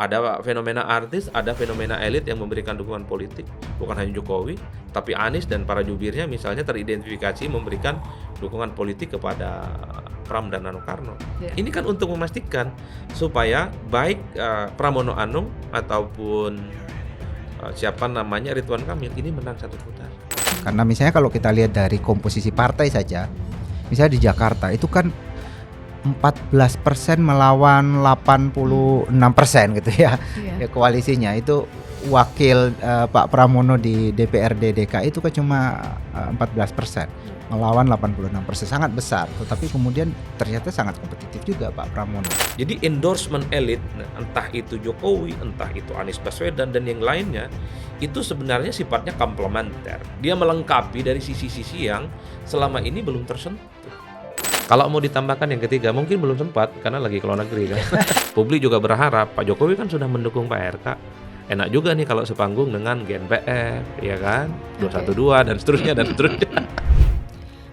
Ada fenomena artis, ada fenomena elit yang memberikan dukungan politik. Bukan hanya Jokowi, tapi Anies dan para jubirnya misalnya teridentifikasi memberikan dukungan politik kepada Pram dan Rano Karno. Ya. Ini kan untuk memastikan supaya baik Pramono Anung ataupun siapa namanya Ridwan Kamil ini menang satu putaran. Karena misalnya kalau kita lihat dari komposisi partai saja, misalnya di Jakarta itu kan 14% melawan 86% gitu ya. Iya. Ya, koalisinya itu wakil Pak Pramono di DPRD DKI itu kan cuma 14% melawan 86%, sangat besar. Tetapi kemudian ternyata sangat kompetitif juga Pak Pramono. Jadi endorsement elit, entah itu Jokowi, entah itu Anies Baswedan dan yang lainnya, itu sebenarnya sifatnya komplementer. Dia melengkapi dari sisi-sisi yang selama ini belum tersentuh. Kalau mau ditambahkan yang ketiga, mungkin belum sempat karena lagi ke luar negeri kan. Publik juga berharap, Pak Jokowi kan sudah mendukung Pak RK. Enak juga nih kalau sepanggung dengan GNPF, ya kan? 212 dan seterusnya dan seterusnya.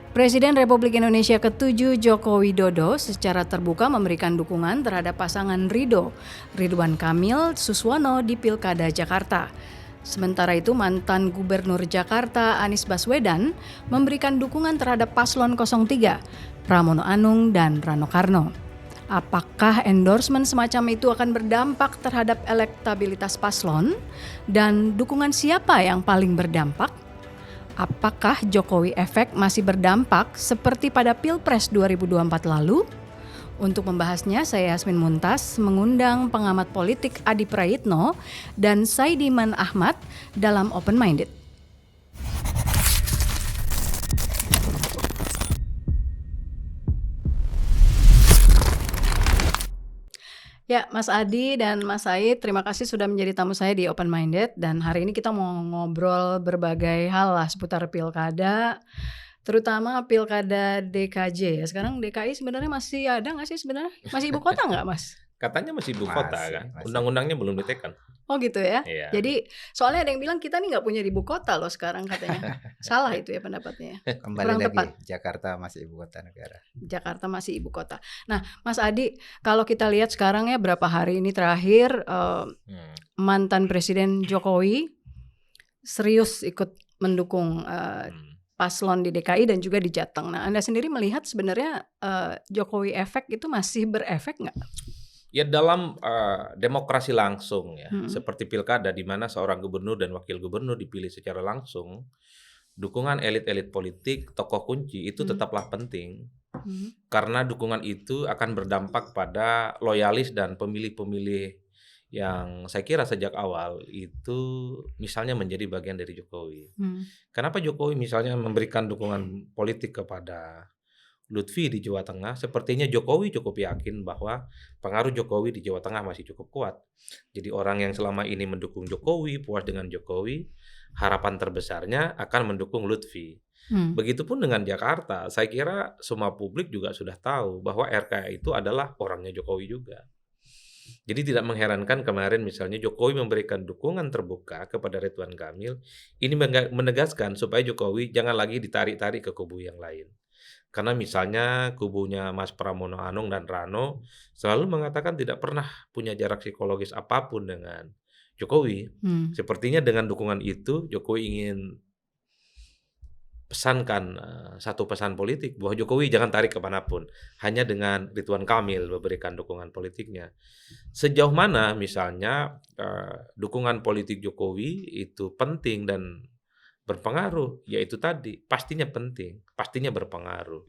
Presiden Republik Indonesia ke-7 Joko Widodo secara terbuka memberikan dukungan terhadap pasangan Ridwan Kamil Suswono di Pilkada Jakarta. Sementara itu mantan Gubernur Jakarta Anies Baswedan memberikan dukungan terhadap paslon 03 Pramono Anung dan Rano Karno. Apakah endorsement semacam itu akan berdampak terhadap elektabilitas paslon dan dukungan siapa yang paling berdampak? Apakah Jokowi efek masih berdampak seperti pada Pilpres 2024 lalu? Untuk membahasnya, saya Yasmin Muntas mengundang pengamat politik Adi Prayitno dan Saidiman Ahmad dalam Open Minded. Ya, Mas Adi dan Mas Said, terima kasih sudah menjadi tamu saya di Open Minded. Dan hari ini kita mau ngobrol berbagai hal lah seputar pilkada, terutama pilkada DKJ ya. Sekarang DKI sebenarnya masih ada nggak sih sebenarnya? Masih ibu kota nggak, Mas? Katanya masih ibu kota kan? Masih. Undang-undangnya belum ditekan. Oh gitu ya? Iya. Jadi soalnya ada yang bilang kita nih nggak punya ibu kota loh sekarang katanya. Salah itu ya pendapatnya. Kembali Kurang lagi, tepat. Jakarta masih ibu kota negara. Jakarta masih ibu kota. Nah, Mas Adi, kalau kita lihat sekarang ya berapa hari ini terakhir mantan Presiden Jokowi serius ikut mendukung paslon di DKI dan juga di Jateng. Nah, Anda sendiri melihat sebenarnya Jokowi efek itu masih berefek nggak? Ya dalam demokrasi langsung ya, seperti pilkada di mana seorang gubernur dan wakil gubernur dipilih secara langsung, dukungan elit-elit politik, tokoh kunci itu tetaplah penting. Karena dukungan itu akan berdampak pada loyalis dan pemilih-pemilih yang saya kira sejak awal itu misalnya menjadi bagian dari Jokowi. Kenapa Jokowi misalnya memberikan dukungan politik kepada Lutfi di Jawa Tengah? Sepertinya Jokowi cukup yakin bahwa pengaruh Jokowi di Jawa Tengah masih cukup kuat. Jadi orang yang selama ini mendukung Jokowi, puas dengan Jokowi, harapan terbesarnya akan mendukung Lutfi. Begitupun dengan Jakarta, saya kira semua publik juga sudah tahu bahwa RK itu adalah orangnya Jokowi juga. Jadi tidak mengherankan kemarin misalnya Jokowi memberikan dukungan terbuka kepada Ridwan Kamil, ini menegaskan supaya Jokowi jangan lagi ditarik-tarik ke kubu yang lain. Karena misalnya kubunya Mas Pramono Anung dan Rano selalu mengatakan tidak pernah punya jarak psikologis apapun dengan Jokowi. Sepertinya dengan dukungan itu Jokowi ingin pesankan satu pesan politik bahwa Jokowi jangan tarik kemanapun, hanya dengan Ridwan Kamil memberikan dukungan politiknya. Sejauh mana misalnya dukungan politik Jokowi itu penting dan berpengaruh, yaitu tadi pastinya penting, pastinya berpengaruh.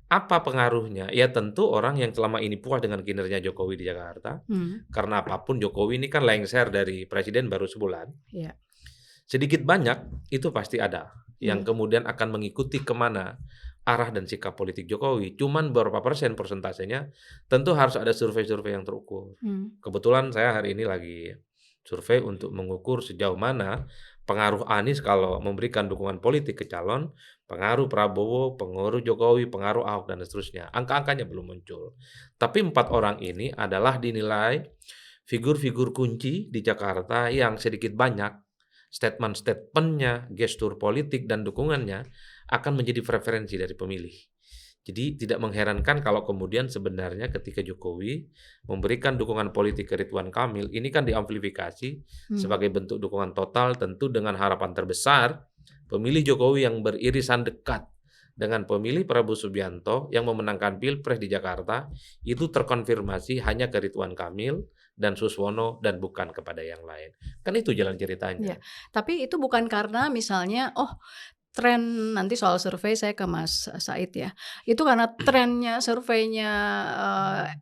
Apa pengaruhnya? Ya tentu orang yang selama ini puas dengan kinerja Jokowi di Jakarta, karena apapun Jokowi ini kan lengser dari presiden baru sebulan. Yeah. Sedikit banyak itu pasti ada yang kemudian akan mengikuti kemana arah dan sikap politik Jokowi. Cuman berapa persen persentasenya tentu harus ada survei-survei yang terukur. Kebetulan saya hari ini lagi survei untuk mengukur sejauh mana pengaruh Anies kalau memberikan dukungan politik ke calon, pengaruh Prabowo, pengaruh Jokowi, pengaruh Ahok dan seterusnya. Angka-angkanya belum muncul. Tapi 4 orang ini adalah dinilai figur-figur kunci di Jakarta yang sedikit banyak statement-statementnya, gestur politik dan dukungannya akan menjadi preferensi dari pemilih. Jadi tidak mengherankan kalau kemudian sebenarnya ketika Jokowi memberikan dukungan politik ke Ridwan Kamil, ini kan diamplifikasi sebagai bentuk dukungan total tentu dengan harapan terbesar pemilih Jokowi yang beririsan dekat dengan pemilih Prabowo Subianto yang memenangkan Pilpres di Jakarta itu terkonfirmasi hanya ke Ridwan Kamil dan Suswono dan bukan kepada yang lain. Kan itu jalan ceritanya. Ya, tapi itu bukan karena misalnya tren nanti soal survei saya ke Mas Said ya. Itu karena trennya surveinya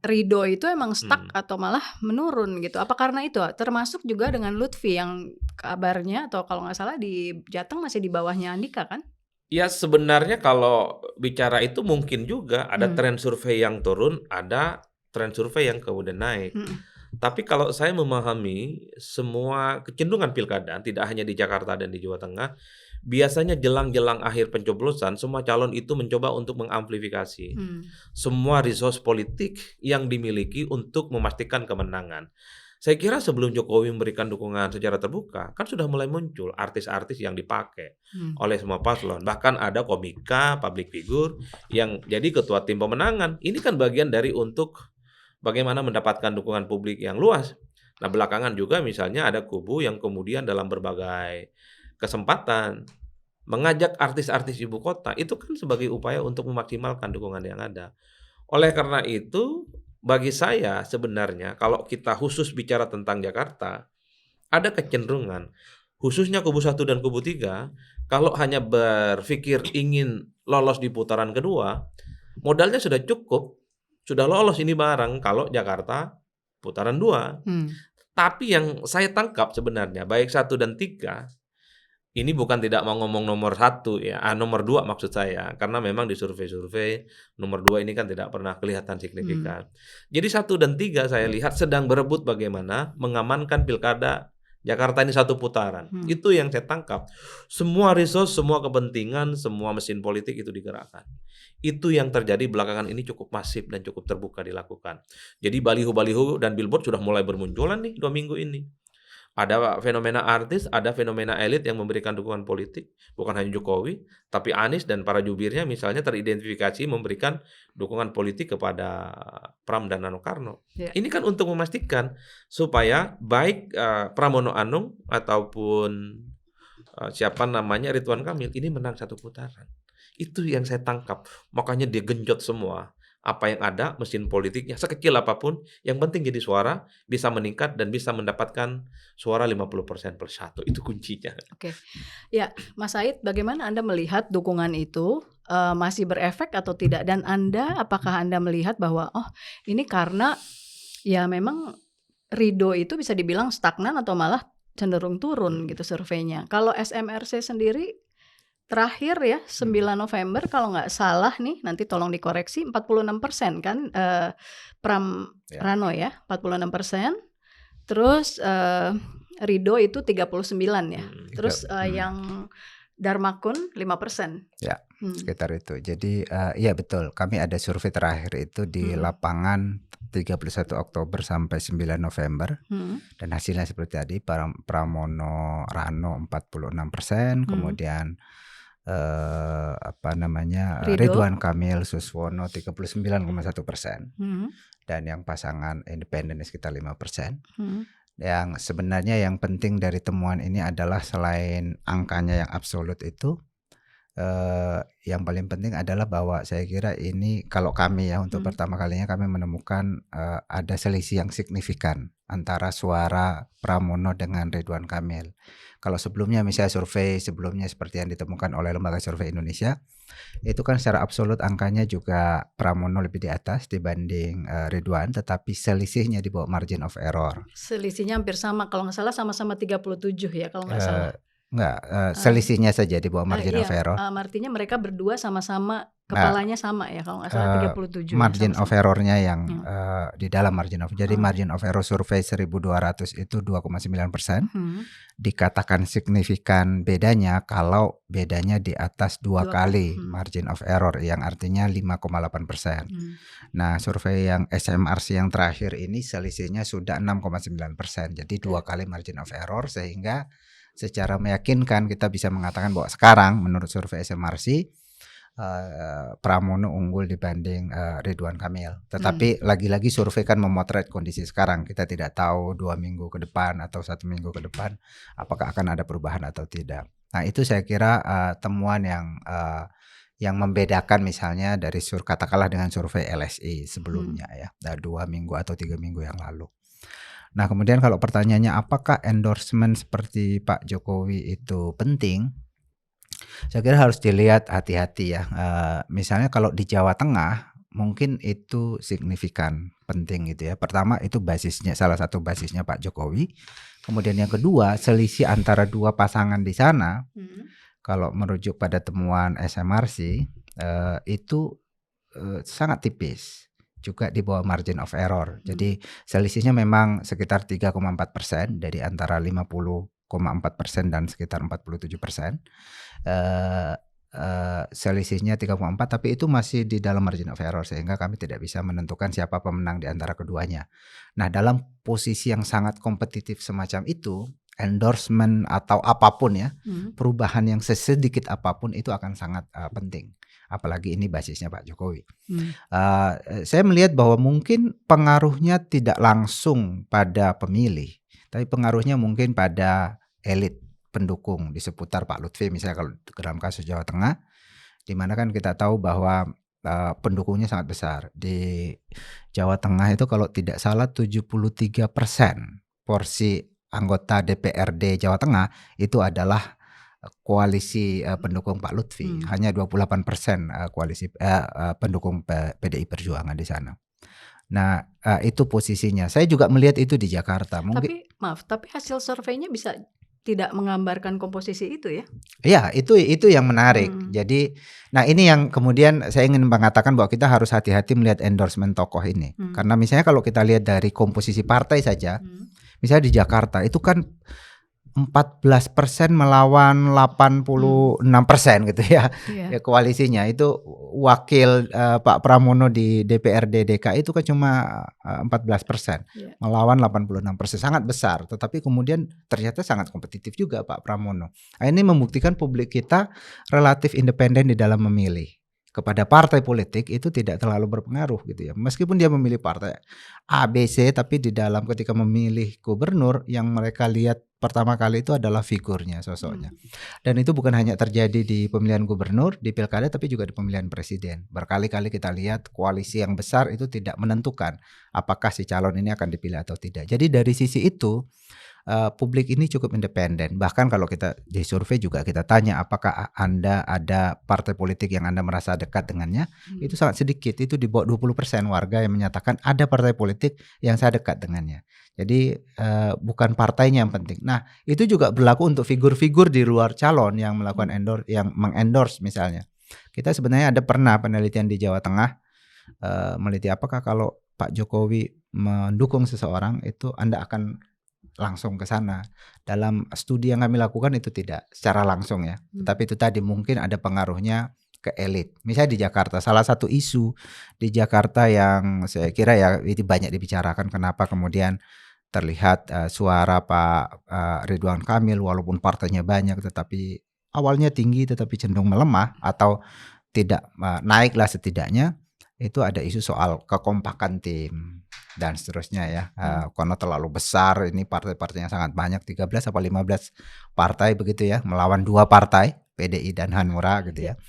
Ridho itu emang stuck atau malah menurun gitu. Apa karena itu? Termasuk juga dengan Lutfi yang kabarnya atau kalau nggak salah di Jateng masih di bawahnya Andika kan? Ya sebenarnya kalau bicara itu mungkin juga ada tren survei yang turun, ada tren survei yang kemudian naik. Tapi kalau saya memahami semua kecenderungan pilkada, tidak hanya di Jakarta dan di Jawa Tengah, biasanya jelang-jelang akhir pencoblosan, semua calon itu mencoba untuk mengamplifikasi semua resource politik yang dimiliki untuk memastikan kemenangan. Saya kira sebelum Jokowi memberikan dukungan secara terbuka, kan sudah mulai muncul artis-artis yang dipakai oleh semua paslon. Bahkan ada komika, public figure yang jadi ketua tim pemenangan. Ini kan bagian dari untuk bagaimana mendapatkan dukungan publik yang luas. Nah belakangan juga misalnya ada kubu yang kemudian dalam berbagai kesempatan mengajak artis-artis ibu kota. Itu kan sebagai upaya untuk memaksimalkan dukungan yang ada. Oleh karena itu bagi saya sebenarnya kalau kita khusus bicara tentang Jakarta, ada kecenderungan khususnya kubu 1 dan kubu 3 kalau hanya berpikir ingin lolos di putaran kedua, modalnya sudah cukup. Sudah lolos ini barang kalau Jakarta putaran 2. Tapi yang saya tangkap sebenarnya baik 1 dan 3 ini bukan tidak mau ngomong nomor 1 ya, nomor 2 maksud saya. Karena memang di survei-survei nomor 2 ini kan tidak pernah kelihatan signifikan. Jadi 1 dan 3 saya lihat sedang berebut bagaimana mengamankan pilkada Jakarta ini 1 putaran. Itu yang saya tangkap. Semua resource, semua kepentingan, semua mesin politik itu digerakkan. Itu yang terjadi belakangan ini cukup masif dan cukup terbuka dilakukan. Jadi baliho-baliho dan billboard sudah mulai bermunculan nih 2 minggu ini. Ada fenomena artis, ada fenomena elit yang memberikan dukungan politik. Bukan hanya Jokowi, tapi Anies dan para jubirnya misalnya teridentifikasi memberikan dukungan politik kepada Pram dan Rano Karno. Ini kan untuk memastikan supaya baik Pramono Anung ataupun siapa namanya Ridwan Kamil ini menang 1 putaran. Itu yang saya tangkap. Makanya dia genjot semua. Apa yang ada, mesin politiknya sekecil apapun, yang penting jadi suara, bisa meningkat dan bisa mendapatkan suara 50% plus 1. Itu kuncinya. Oke. Ya, Mas Said, bagaimana Anda melihat dukungan itu masih berefek atau tidak? Dan apakah Anda melihat bahwa ini karena ya memang Ridho itu bisa dibilang stagnan atau malah cenderung turun gitu surveinya. Kalau SMRC sendiri terakhir ya 9 November kalau nggak salah nih, nanti tolong dikoreksi, 46% kan Pram Rano ya 46%. Terus Ridho itu 39 ya. Terus yang Darmakun 5%. Ya, sekitar itu. Jadi iya betul. Kami ada survei terakhir itu di lapangan 31 Oktober sampai 9 November. Dan hasilnya seperti tadi, Pramono Rano 46%, kemudian Ridwan Kamil Suswono 39,1%, dan yang pasangan independen sekitar 5%. Yang sebenarnya yang penting dari temuan ini adalah selain angkanya yang absolut itu, yang paling penting adalah bahwa saya kira ini kalau kami ya untuk pertama kalinya kami menemukan ada selisih yang signifikan antara suara Pramono dengan Ridwan Kamil. Kalau sebelumnya misalnya survei sebelumnya seperti yang ditemukan oleh Lembaga Survei Indonesia, itu kan secara absolut angkanya juga Pramono lebih di atas dibanding Ridwan, tetapi selisihnya di bawah margin of error. Selisihnya hampir sama, kalau nggak salah sama-sama 37 ya kalau nggak salah. Selisihnya saja di bawah margin of error. Artinya mereka berdua sama-sama kepalanya sama ya kalau nggak salah 37. Margin of errornya yang di dalam margin of. Jadi margin of error survei 1.200 itu 2,9%. Dikatakan signifikan bedanya kalau bedanya di atas 2 kali margin of error yang artinya 5,8%. Nah survei yang SMRC yang terakhir ini selisihnya sudah 6,9%. Jadi 2 kali margin of error, sehingga secara meyakinkan kita bisa mengatakan bahwa sekarang menurut survei SMRC Pramono unggul dibanding Ridwan Kamil. Tetapi lagi-lagi survei kan memotret kondisi sekarang. Kita tidak tahu 2 minggu ke depan atau 1 minggu ke depan apakah akan ada perubahan atau tidak. Nah itu saya kira temuan yang membedakan misalnya dari katakanlah dengan survei LSI sebelumnya ya, 2 minggu atau 3 minggu yang lalu. Nah kemudian kalau pertanyaannya apakah endorsement seperti Pak Jokowi itu penting? Saya kira harus dilihat hati-hati ya. Misalnya kalau di Jawa Tengah mungkin itu signifikan penting gitu ya. Pertama itu basisnya, salah satu basisnya Pak Jokowi. Kemudian yang kedua selisih antara dua pasangan di sana. Kalau merujuk pada temuan SMRC itu sangat tipis. Juga di bawah margin of error. Jadi selisihnya memang sekitar 3,4% dari antara 50,4% dan sekitar 47%. Selisihnya 3,4 tapi itu masih di dalam margin of error sehingga kami tidak bisa menentukan siapa pemenang di antara keduanya. Nah dalam posisi yang sangat kompetitif semacam itu, endorsement atau apapun ya, perubahan yang sesedikit apapun itu akan sangat penting. Apalagi ini basisnya Pak Jokowi. Saya melihat bahwa mungkin pengaruhnya tidak langsung pada pemilih, tapi pengaruhnya mungkin pada elit pendukung di seputar Pak Lutfi misalnya kalau dalam kasus Jawa Tengah, di mana kan kita tahu bahwa pendukungnya sangat besar. Di Jawa Tengah itu kalau tidak salah 73% porsi anggota DPRD Jawa Tengah itu adalah koalisi pendukung Pak Lutfi. Hanya 28% koalisi pendukung PDI Perjuangan di sana. Nah itu posisinya. Saya juga melihat itu di Jakarta. Mungkin, tapi hasil surveinya bisa tidak menggambarkan komposisi itu ya? Iya, itu yang menarik. Jadi, nah ini yang kemudian saya ingin mengatakan bahwa kita harus hati-hati melihat endorsement tokoh ini. Karena misalnya kalau kita lihat dari komposisi partai saja, misalnya di Jakarta itu kan 14% melawan 86% gitu ya. Ya koalisinya itu wakil Pak Pramono di DPRD DKI itu kan cuma 14%, melawan 86%, sangat besar. Tetapi kemudian ternyata sangat kompetitif juga Pak Pramono. Nah, ini membuktikan publik kita relatif independen di dalam memilih. Kepada partai politik itu tidak terlalu berpengaruh gitu ya. Meskipun dia memilih partai A, B, C, tapi di dalam ketika memilih gubernur yang mereka lihat pertama kali itu adalah figurnya, sosoknya. Dan itu bukan hanya terjadi di pemilihan gubernur, di pilkada, tapi juga di pemilihan presiden. Berkali-kali kita lihat koalisi yang besar itu tidak menentukan apakah si calon ini akan dipilih atau tidak. Jadi dari sisi itu publik ini cukup independen. Bahkan kalau kita di survei juga kita tanya apakah Anda ada partai politik yang Anda merasa dekat dengannya, itu sangat sedikit. Itu di bawah 20% warga yang menyatakan ada partai politik yang saya dekat dengannya. Jadi bukan partainya yang penting. Nah itu juga berlaku untuk figur-figur di luar calon yang melakukan yang mengendorse misalnya. Kita sebenarnya ada pernah penelitian di Jawa Tengah meneliti apakah kalau Pak Jokowi mendukung seseorang itu Anda akan langsung ke sana. Dalam studi yang kami lakukan itu tidak secara langsung ya. Tapi itu tadi mungkin ada pengaruhnya ke elit. Misalnya di Jakarta, salah satu isu di Jakarta yang saya kira ya itu banyak dibicarakan kenapa kemudian terlihat suara Pak Ridwan Kamil walaupun partainya banyak tetapi awalnya tinggi tetapi cenderung melemah atau tidak naiklah setidaknya. Itu ada isu soal kekompakan tim dan seterusnya ya. Karena terlalu besar ini partai-partainya sangat banyak 13 atau 15 partai begitu ya melawan 2 partai PDI dan Hanura gitu ya.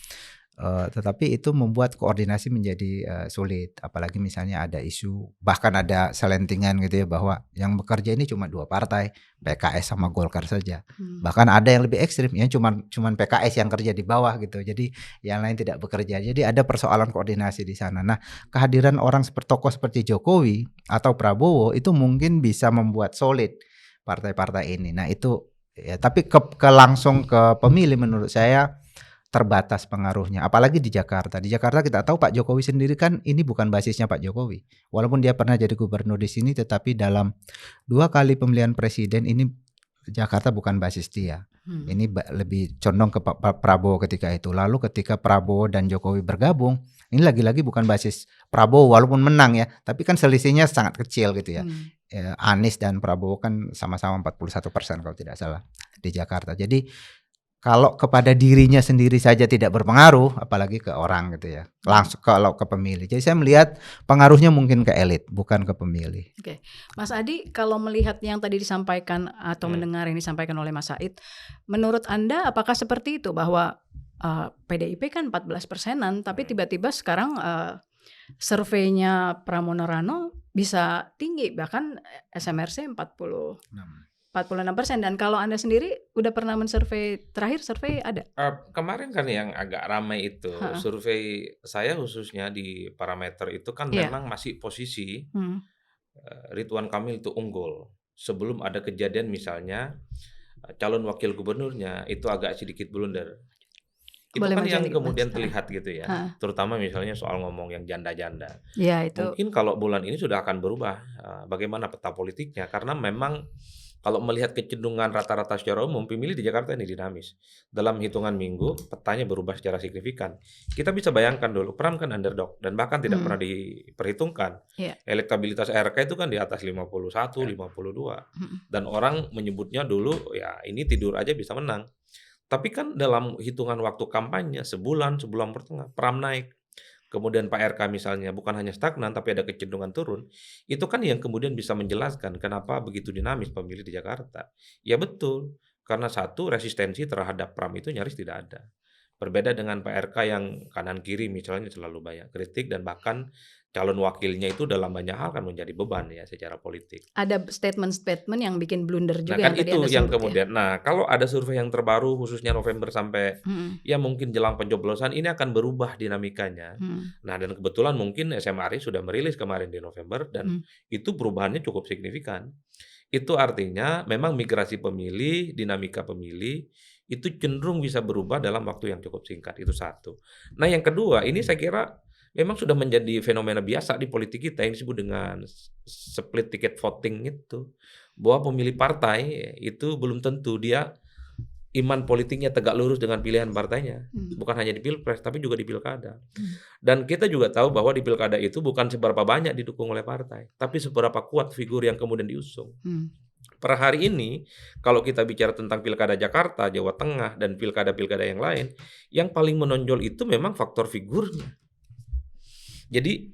Tetapi itu membuat koordinasi menjadi sulit, apalagi misalnya ada isu bahkan ada selentingan gitu ya bahwa yang bekerja ini cuma 2 partai, PKS sama Golkar saja. Bahkan ada yang lebih ekstrim ya cuman PKS yang kerja di bawah gitu. Jadi yang lain tidak bekerja. Jadi ada persoalan koordinasi di sana. Nah, kehadiran orang tokoh seperti Jokowi atau Prabowo itu mungkin bisa membuat solid partai-partai ini. Nah, itu ya tapi langsung ke pemilih menurut saya terbatas pengaruhnya, apalagi di Jakarta. Di Jakarta kita tahu Pak Jokowi sendiri kan ini bukan basisnya Pak Jokowi. Walaupun dia pernah jadi gubernur di sini, tetapi dalam 2 kali pemilihan presiden ini Jakarta bukan basis dia. Ini lebih condong ke Pak Prabowo ketika itu. Lalu ketika Prabowo dan Jokowi bergabung, ini lagi-lagi bukan basis Prabowo walaupun menang ya, tapi kan selisihnya sangat kecil gitu ya. Anies dan Prabowo kan sama-sama 41% kalau tidak salah di Jakarta. Jadi kalau kepada dirinya sendiri saja tidak berpengaruh, apalagi ke orang gitu ya. Langsung kalau ke pemilih. Jadi saya melihat pengaruhnya mungkin ke elit, bukan ke pemilih. Oke, Mas Adi, kalau melihat yang tadi disampaikan atau mendengar yang disampaikan oleh Mas Said, menurut Anda apakah seperti itu bahwa PDIP kan 14%-an, tapi tiba-tiba sekarang surveinya Pramono Rano bisa tinggi, bahkan SMRC 46%. Dan kalau Anda sendiri udah pernah mensurvei, terakhir survei ada? Kemarin kan yang agak ramai itu, survei saya khususnya di parameter itu kan memang masih posisi Ridwan Kamil itu unggul. Sebelum ada kejadian misalnya calon wakil gubernurnya itu agak sedikit blunder. Itu Boleh kan yang menjadi, kemudian Mas. terlihat gitu ya. Terutama misalnya soal ngomong yang janda-janda. Ya, itu. Mungkin kalau bulan ini sudah akan berubah bagaimana peta politiknya, karena memang kalau melihat kecenderungan rata-rata secara umum, pemilih di Jakarta ini dinamis. Dalam hitungan minggu, petanya berubah secara signifikan. Kita bisa bayangkan dulu, Pram kan underdog dan bahkan tidak pernah diperhitungkan. Elektabilitas RK itu kan di atas 51, 52. Dan orang menyebutnya dulu, ya ini tidur aja bisa menang. Tapi kan dalam hitungan waktu kampanye, sebulan setengah, Pram naik. Kemudian Pak RK misalnya bukan hanya stagnan tapi ada kecenderungan turun. Itu kan yang kemudian bisa menjelaskan kenapa begitu dinamis pemilih di Jakarta. Ya betul, karena satu, resistensi terhadap Pram itu nyaris tidak ada. Berbeda dengan Pak RK yang kanan kiri misalnya selalu banyak kritik dan bahkan calon wakilnya itu dalam banyak hal kan menjadi beban ya secara politik. Ada statement-statement yang bikin blunder juga. Nah kan yang itu tadi yang sebut, kemudian. Nah kalau ada survei yang terbaru khususnya November sampai ya mungkin jelang pencoblosan ini akan berubah dinamikanya. Nah dan kebetulan mungkin SMRI sudah merilis kemarin di November dan itu perubahannya cukup signifikan. Itu artinya memang migrasi pemilih, dinamika pemilih itu cenderung bisa berubah dalam waktu yang cukup singkat. Itu satu. Nah yang kedua, ini saya kira memang sudah menjadi fenomena biasa di politik kita yang disebut dengan split ticket voting itu. Bahwa pemilih partai itu belum tentu dia iman politiknya tegak lurus dengan pilihan partainya. Bukan hanya di Pilpres tapi juga di Pilkada. Dan kita juga tahu bahwa di Pilkada itu bukan seberapa banyak didukung oleh partai, tapi seberapa kuat figur yang kemudian diusung. Per hari ini kalau kita bicara tentang Pilkada Jakarta, Jawa Tengah dan pilkada-pilkada yang lain, yang paling menonjol itu memang faktor figurnya. Jadi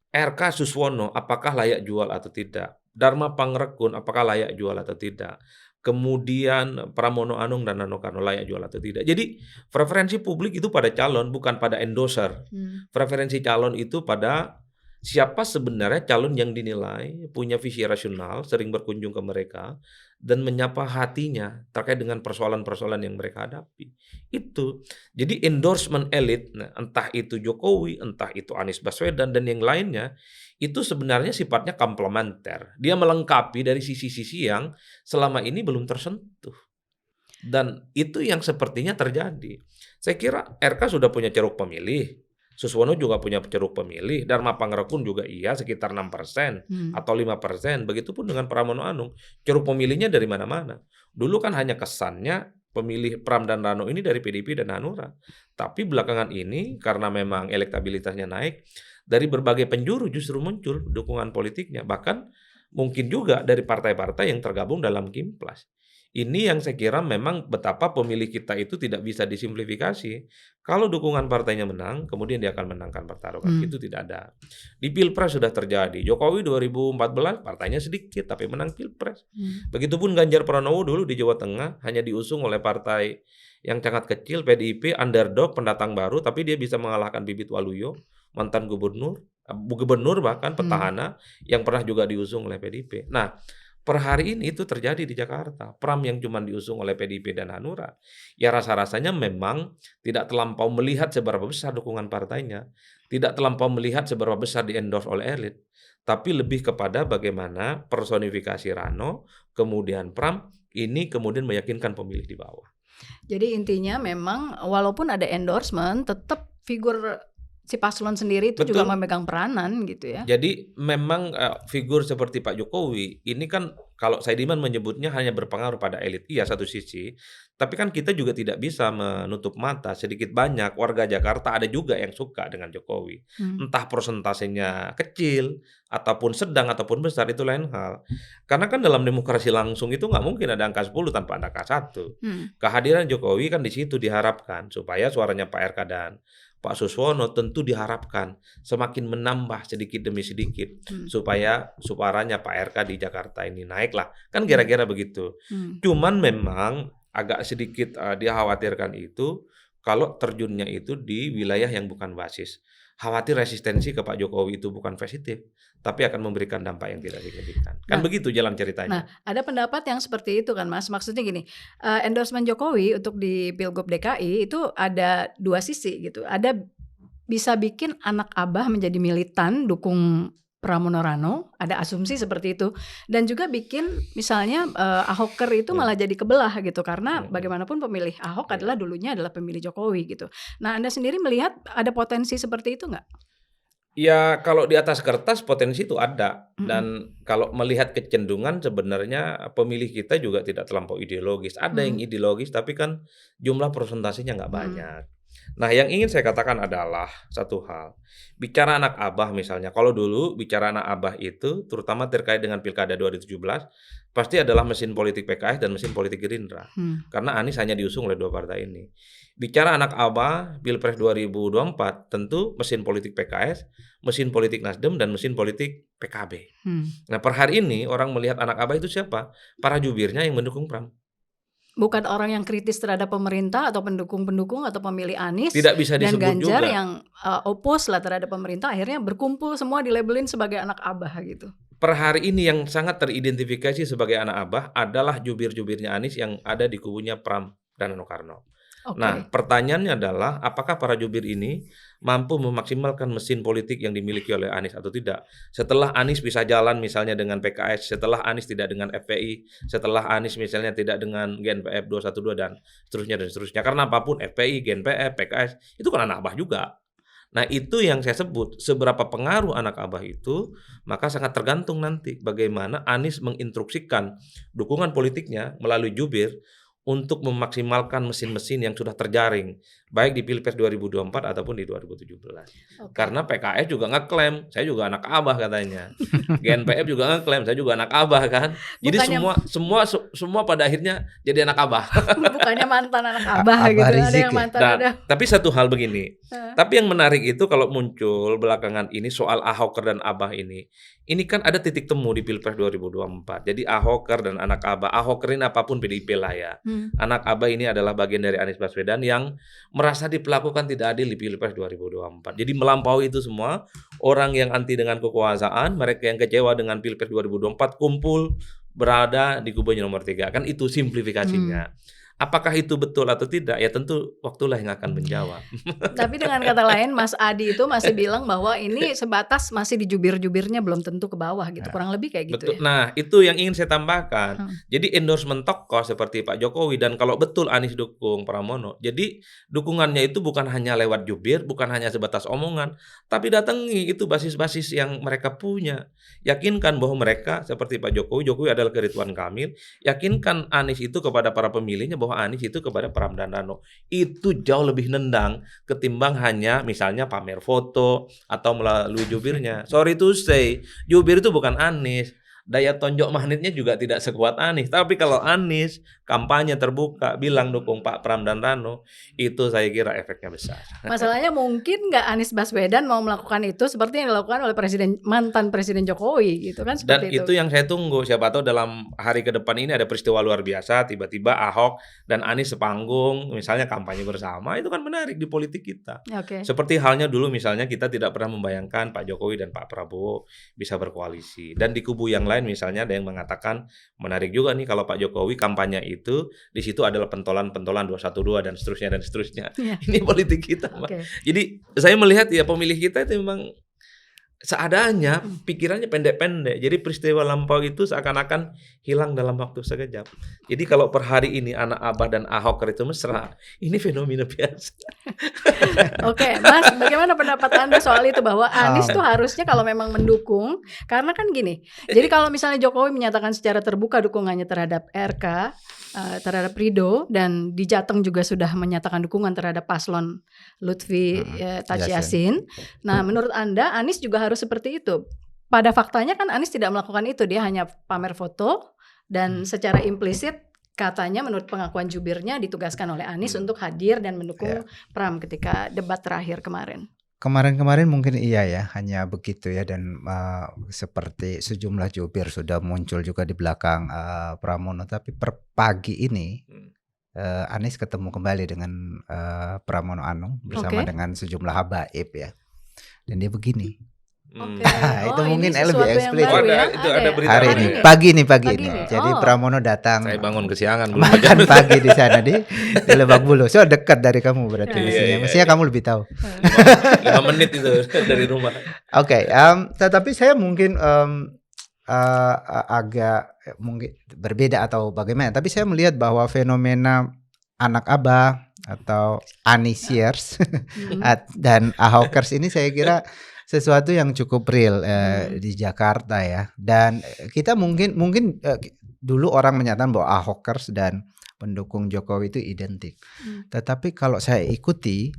RK Suswono apakah layak jual atau tidak? Dharma Pangrekun apakah layak jual atau tidak? Kemudian Pramono Anung dan Rano Karno layak jual atau tidak? Jadi preferensi publik itu pada calon bukan pada endorser. Preferensi calon itu pada siapa sebenarnya calon yang dinilai punya visi rasional, sering berkunjung ke mereka dan menyapa hatinya terkait dengan persoalan-persoalan yang mereka hadapi. Itu. Jadi endorsement elit, nah, entah itu Jokowi, entah itu Anies Baswedan dan yang lainnya, itu sebenarnya sifatnya komplementer. Dia melengkapi dari sisi-sisi yang selama ini belum tersentuh. Dan itu yang sepertinya terjadi. Saya kira RK sudah punya ceruk pemilih. Suswono juga punya ceruk pemilih, Dharma Pangrekun juga iya sekitar 6% atau 5%. Begitupun dengan Pramono Anung, ceruk pemilihnya dari mana-mana. Dulu kan hanya kesannya pemilih Pram dan Rano ini dari PDIP dan Hanura. Tapi belakangan ini karena memang elektabilitasnya naik, dari berbagai penjuru justru muncul dukungan politiknya. Bahkan mungkin juga dari partai-partai yang tergabung dalam Kimplas. Ini yang saya kira memang betapa pemilih kita itu tidak bisa disimplifikasi. Kalau dukungan partainya menang, kemudian dia akan menangkan pertarungan. Itu tidak ada. Di Pilpres sudah terjadi. Jokowi 2014 partainya sedikit tapi menang Pilpres. Begitupun Ganjar Pranowo dulu di Jawa Tengah hanya diusung oleh partai yang sangat kecil, PDIP, underdog, pendatang baru, tapi dia bisa mengalahkan Bibit Waluyo, mantan gubernur bahkan petahana yang pernah juga diusung oleh PDIP. Nah, per hari ini itu terjadi di Jakarta. Pram yang cuma diusung oleh PDIP dan Hanura. Ya rasa-rasanya memang tidak terlampau melihat seberapa besar dukungan partainya. Tidak terlampau melihat seberapa besar di-endorse oleh elit. Tapi lebih kepada bagaimana personifikasi Rano, kemudian Pram, ini kemudian meyakinkan pemilih di bawah. Jadi intinya memang walaupun ada endorsement, tetap figur si paslon sendiri itu juga Betul. memegang peranan gitu ya. Jadi memang figur seperti Pak Jokowi ini kan kalau Saidiman menyebutnya hanya berpengaruh pada elit. Iya satu sisi, tapi kan kita juga tidak bisa menutup mata sedikit banyak warga Jakarta ada juga yang suka dengan Jokowi. Entah persentasenya kecil ataupun sedang ataupun besar itu lain hal. Karena kan dalam demokrasi langsung itu nggak mungkin ada angka 10 tanpa ada angka 1. Kehadiran Jokowi kan di situ diharapkan supaya suaranya Pak RK dan Pak Suswono tentu diharapkan semakin menambah sedikit demi sedikit supaya suaranya Pak RK di Jakarta ini naik lah. Kan kira-kira begitu. Cuman memang agak sedikit dikhawatirkan itu kalau terjunnya itu di wilayah yang bukan basis. Khawatir resistensi ke Pak Jokowi itu bukan positif, tapi akan memberikan dampak yang tidak signifikan. Kan begitu jalan ceritanya. Nah, ada pendapat yang seperti itu kan Mas. Maksudnya gini, endorsement Jokowi untuk di Pilgub DKI itu ada dua sisi gitu. Ada bisa bikin anak abah menjadi militan dukung Pramono Rano, ada asumsi seperti itu. Dan juga bikin misalnya Ahoker itu malah jadi kebelah gitu. Karena bagaimanapun pemilih Ahok adalah dulunya adalah pemilih Jokowi gitu. Nah, Anda sendiri melihat ada potensi seperti itu nggak? Ya kalau di atas kertas potensi itu ada. Dan kalau melihat kecenderungan sebenarnya pemilih kita juga tidak terlampau ideologis. Ada yang ideologis tapi kan jumlah persentasenya nggak banyak. Nah yang ingin saya katakan adalah satu hal. Bicara anak abah misalnya. Kalau dulu bicara anak abah itu terutama terkait dengan Pilkada 2017 pasti adalah mesin politik PKS dan mesin politik Gerindra. Karena Anies hanya diusung oleh dua partai ini. Bicara anak abah Pilpres 2024 tentu mesin politik PKS, mesin politik Nasdem dan mesin politik PKB. Nah per hari ini orang melihat anak abah itu siapa? Para jubirnya yang mendukung Pram. Bukan orang yang kritis terhadap pemerintah atau pendukung-pendukung atau pemilih Anies Tidak bisa dan disebut Ganjar juga. yang opos lah terhadap pemerintah, akhirnya berkumpul semua dilabelin sebagai anak abah gitu. Per hari ini yang sangat teridentifikasi sebagai anak abah adalah jubir-jubirnya Anies yang ada di kubunya Pram dan Rano Karno. Nah, pertanyaannya adalah apakah para jubir ini mampu memaksimalkan mesin politik yang dimiliki oleh Anies atau tidak? Setelah Anies bisa jalan misalnya dengan PKS, setelah Anies tidak dengan FPI, setelah Anies misalnya tidak dengan GNPF 212 dan seterusnya. Karena apapun FPI, GNPF, PKS itu kan anak abah juga. Nah itu yang saya sebut seberapa pengaruh anak abah itu maka sangat tergantung nanti bagaimana Anies menginstruksikan dukungan politiknya melalui jubir untuk memaksimalkan mesin-mesin yang sudah terjaring baik di Pilpres 2024 ataupun di 2017. Karena PKS juga ngeklaim saya juga anak abah katanya. GNPF juga ngeklaim saya juga anak abah kan. Jadi semua pada akhirnya jadi anak abah. Bukannya mantan anak abah gitu. Ada yang mantan ada. Tapi satu hal begini. Tapi yang menarik itu kalau muncul belakangan ini soal Ahoker dan abah ini kan ada titik temu di Pilpres 2024. Jadi Ahoker dan anak abah. Ahoker ini apapun PDIP lah ya. Anak abah ini adalah bagian dari Anies Baswedan yang merasa diperlakukan tidak adil di Pilpres 2024. Jadi melampaui itu semua, orang yang anti dengan kekuasaan, mereka yang kecewa dengan Pilpres 2024 kumpul berada di kubunya nomor 3. Kan itu simplifikasinya. Apakah itu betul atau tidak? Ya tentu waktulah yang akan menjawab. Tapi dengan kata lain, Mas Adi itu masih bilang bahwa ini sebatas masih di jubir-jubirnya, belum tentu ke bawah gitu. Kurang lebih kayak gitu. Betul. Ya. Nah itu yang ingin saya tambahkan. Jadi endorsement tokoh seperti Pak Jokowi dan kalau betul Anies dukung Pramono, jadi dukungannya itu bukan hanya lewat jubir, bukan hanya sebatas omongan, tapi datangi itu basis-basis yang mereka punya. Yakinkan bahwa mereka seperti Pak Jokowi adalah Ridwan Kamil. Yakinkan Anies itu kepada para pemilihnya bahwa Anies itu kepada Pram dan Rano. Itu jauh lebih nendang ketimbang hanya misalnya pamer foto atau melalui jubirnya. Sorry to say, jubir itu bukan Anies. Daya tonjok magnetnya juga tidak sekuat Anies. Tapi kalau Anies kampanye terbuka bilang dukung Pak Pram dan Rano, itu saya kira efeknya besar. Masalahnya mungkin nggak Anies Baswedan mau melakukan itu seperti yang dilakukan oleh mantan Presiden Jokowi gitu kan. Dan itu yang saya tunggu. Siapa tahu dalam hari ke depan ini ada peristiwa luar biasa, tiba-tiba Ahok dan Anies sepanggung, misalnya kampanye bersama, itu kan menarik di politik kita. Seperti halnya dulu misalnya kita tidak pernah membayangkan Pak Jokowi dan Pak Prabowo bisa berkoalisi. Dan di kubu yang lain misalnya ada yang mengatakan menarik juga nih kalau Pak Jokowi kampanye itu di situ adalah pentolan-pentolan 212 dan seterusnya. Ini politik kita, Pak. Jadi saya melihat ya pemilih kita itu memang seadanya, pikirannya pendek-pendek. Jadi peristiwa lampau itu seakan-akan hilang dalam waktu sekejap. Jadi kalau per hari ini anak Abah dan Ahoker itu mesra, ini fenomena biasa. Oke, Mas, bagaimana pendapat Anda soal itu bahwa Anies tuh harusnya kalau memang mendukung, karena kan gini. Jadi kalau misalnya Jokowi menyatakan secara terbuka dukungannya terhadap RK, terhadap Ridho, dan di Jateng juga sudah menyatakan dukungan terhadap paslon Lutfi Taci Yassin. Nah, menurut Anda Anies juga harus seperti itu? Pada faktanya kan Anies tidak melakukan itu, dia hanya pamer foto dan secara implisit katanya menurut pengakuan jubirnya ditugaskan oleh Anies untuk hadir dan mendukung Pram ketika debat terakhir kemarin. Kemarin mungkin iya ya, hanya begitu ya, dan seperti sejumlah jubir sudah muncul juga di belakang Pramono. Tapi per pagi ini Anies ketemu kembali dengan Pramono Anung bersama dengan sejumlah habaib ya, dan dia begini. Itu mungkin lebih eksplisit. Ada berita hari ini pagi ini. Jadi Pramono datang. Saya bangun kesiangan makan pagi di sana di Lebak Bulus. So dekat dari kamu berarti mestinya kamu lebih tahu. 5 menit itu dari rumah. Oke, tetapi saya mungkin agak mungkin berbeda atau bagaimana. Tapi saya melihat bahwa fenomena anak Abah atau Anisiers dan Ahokers ini saya kira sesuatu yang cukup real di Jakarta ya. Dan kita mungkin dulu orang menyatakan bahwa Ahokers dan pendukung Jokowi itu identik. Tetapi kalau saya ikuti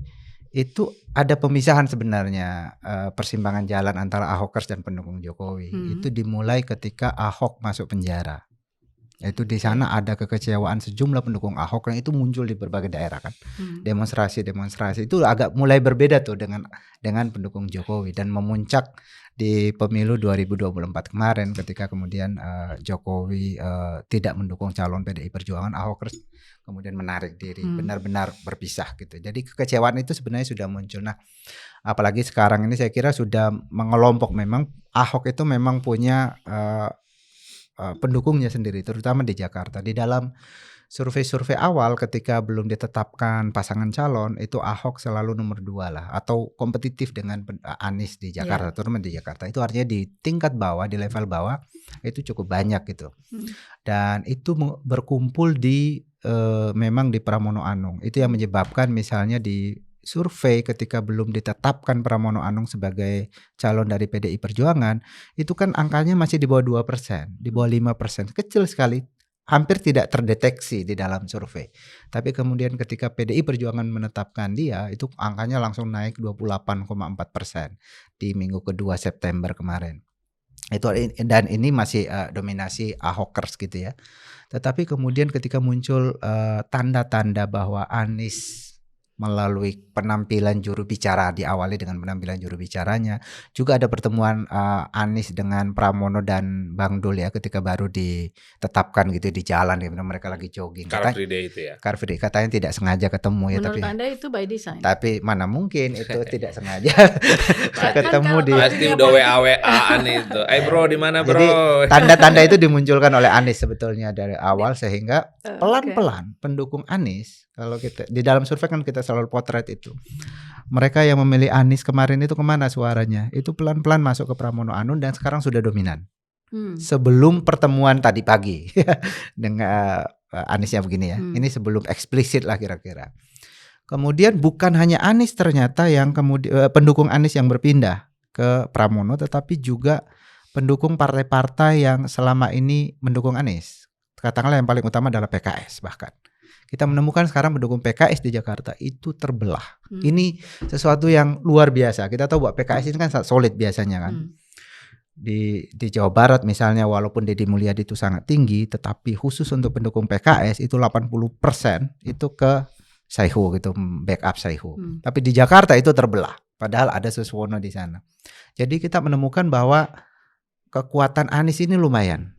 itu ada pemisahan sebenarnya, persimpangan jalan antara Ahokers dan pendukung Jokowi. Itu dimulai ketika Ahok masuk penjara. Itu di sana ada kekecewaan sejumlah pendukung Ahok yang itu muncul di berbagai daerah kan. Demonstrasi itu agak mulai berbeda tuh dengan pendukung Jokowi, dan memuncak di pemilu 2024 kemarin ketika kemudian Jokowi tidak mendukung calon PDI Perjuangan, Ahok kemudian menarik diri, benar-benar berpisah gitu. Jadi kekecewaan itu sebenarnya sudah muncul. Nah, apalagi sekarang ini saya kira sudah mengelompok. Memang Ahok itu memang punya pendukungnya sendiri, terutama di Jakarta. Di dalam survei-survei awal ketika belum ditetapkan pasangan calon, itu Ahok selalu nomor 2 lah, atau kompetitif dengan Anies di Jakarta, terutama di Jakarta. Itu artinya di tingkat bawah, di level bawah itu cukup banyak gitu. Dan itu berkumpul di memang di Pramono Anung. Itu yang menyebabkan misalnya di survei ketika belum ditetapkan Pramono Anung sebagai calon dari PDI Perjuangan, itu kan angkanya masih di bawah 2%, di bawah 5%, kecil sekali, hampir tidak terdeteksi di dalam survei. Tapi kemudian ketika PDI Perjuangan menetapkan dia, itu angkanya langsung naik 28,4% di minggu kedua September kemarin. Itu, dan ini masih dominasi Ahokers gitu ya. Tetapi kemudian ketika muncul tanda-tanda bahwa Anies melalui penampilan juru bicara, diawali dengan penampilan juru bicaranya, juga ada pertemuan Anies dengan Pramono dan Bang Dul ya, ketika baru ditetapkan gitu di jalan ya, mereka lagi jogging. Car Free Day itu ya. Car Free Day, katanya tidak sengaja ketemu ya. Menurut tapi Anda itu by design? Tapi mana mungkin itu tidak sengaja ketemu di. Pasti udah WA-WA-an itu. Bro, di mana bro? Jadi tanda-tanda itu dimunculkan oleh Anies sebetulnya dari awal, sehingga pelan-pelan pendukung Anies, kalau kita di dalam survei kan kita selalu potret itu, mereka yang memilih Anies kemarin itu kemana suaranya, itu pelan-pelan masuk ke Pramono Anung dan sekarang sudah dominan. Sebelum pertemuan tadi pagi dengan Aniesnya begini ya, ini sebelum eksplisit lah kira-kira. Kemudian bukan hanya Anies ternyata yang kemudian pendukung Anies yang berpindah ke Pramono, tetapi juga pendukung partai-partai yang selama ini mendukung Anies. Katakanlah yang paling utama adalah PKS bahkan. Kita menemukan sekarang pendukung PKS di Jakarta itu terbelah. Ini sesuatu yang luar biasa. Kita tahu bahwa PKS ini kan sangat solid biasanya kan. Di Jawa Barat misalnya, walaupun Deddy Mulyadi itu sangat tinggi, tetapi khusus untuk pendukung PKS itu 80% itu ke Saihu gitu, backup Saihu. Tapi di Jakarta itu terbelah. Padahal ada Suswono di sana. Jadi kita menemukan bahwa kekuatan Anies ini lumayan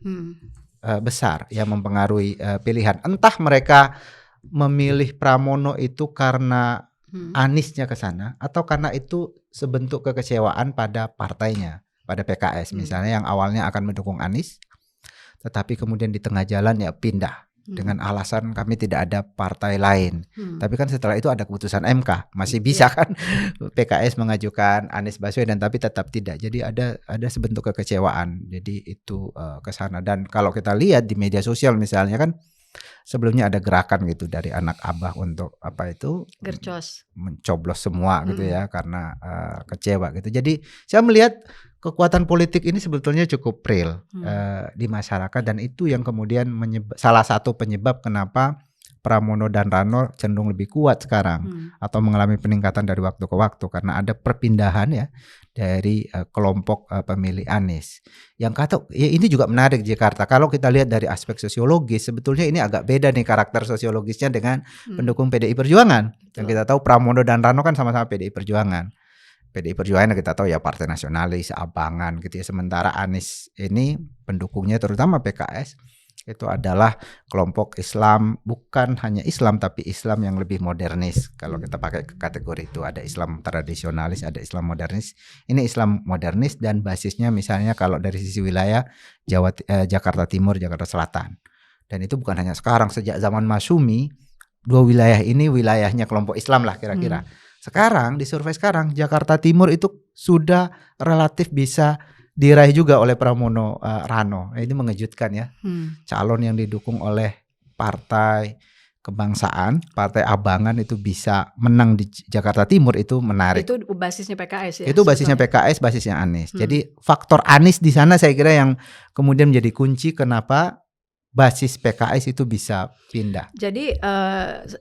besar yang mempengaruhi pilihan. Entah mereka memilih Pramono itu karena Aniesnya ke sana, atau karena itu sebentuk kekecewaan pada partainya, pada PKS misalnya yang awalnya akan mendukung Anies, tetapi kemudian di tengah jalan ya pindah dengan alasan kami tidak ada partai lain. Tapi kan setelah itu ada keputusan MK, masih Iya. bisa kan PKS mengajukan Anies Baswedan tapi tetap tidak. Jadi ada sebentuk kekecewaan. Jadi itu ke sana. Dan kalau kita lihat di media sosial misalnya kan sebelumnya ada gerakan gitu dari anak Abah untuk apa itu Gercos. mencoblos semua gitu ya karena kecewa gitu. Jadi saya melihat kekuatan politik ini sebetulnya cukup real di masyarakat dan itu yang kemudian salah satu penyebab kenapa Pramono dan Rano cenderung lebih kuat sekarang atau mengalami peningkatan dari waktu ke waktu karena ada perpindahan ya dari kelompok pemilih Anies. Yang kata ya ini juga menarik Jakarta. Kalau kita lihat dari aspek sosiologis sebetulnya ini agak beda nih karakter sosiologisnya dengan pendukung PDI Perjuangan. Yang kita tahu Pramono dan Rano kan sama-sama PDI Perjuangan. PDI Perjuangan kita tahu ya partai nasionalis, abangan gitu ya. Sementara Anies ini pendukungnya terutama PKS itu adalah kelompok Islam, bukan hanya Islam tapi Islam yang lebih modernis. Kalau kita pakai kategori itu ada Islam tradisionalis, ada Islam modernis. Ini Islam modernis dan basisnya misalnya kalau dari sisi wilayah Jakarta Timur, Jakarta Selatan. Dan itu bukan hanya sekarang, sejak zaman Masyumi dua wilayah ini wilayahnya kelompok Islam lah kira-kira. Sekarang di survei sekarang Jakarta Timur itu sudah relatif bisa diraih juga oleh Pramono Rano. Ini mengejutkan ya. Calon yang didukung oleh partai kebangsaan, partai abangan itu bisa menang di Jakarta Timur itu menarik. Itu basisnya PKS ya. Itu basisnya PKS, basisnya Anies. Jadi faktor Anies di sana saya kira yang kemudian menjadi kunci kenapa basis PKS itu bisa pindah. Jadi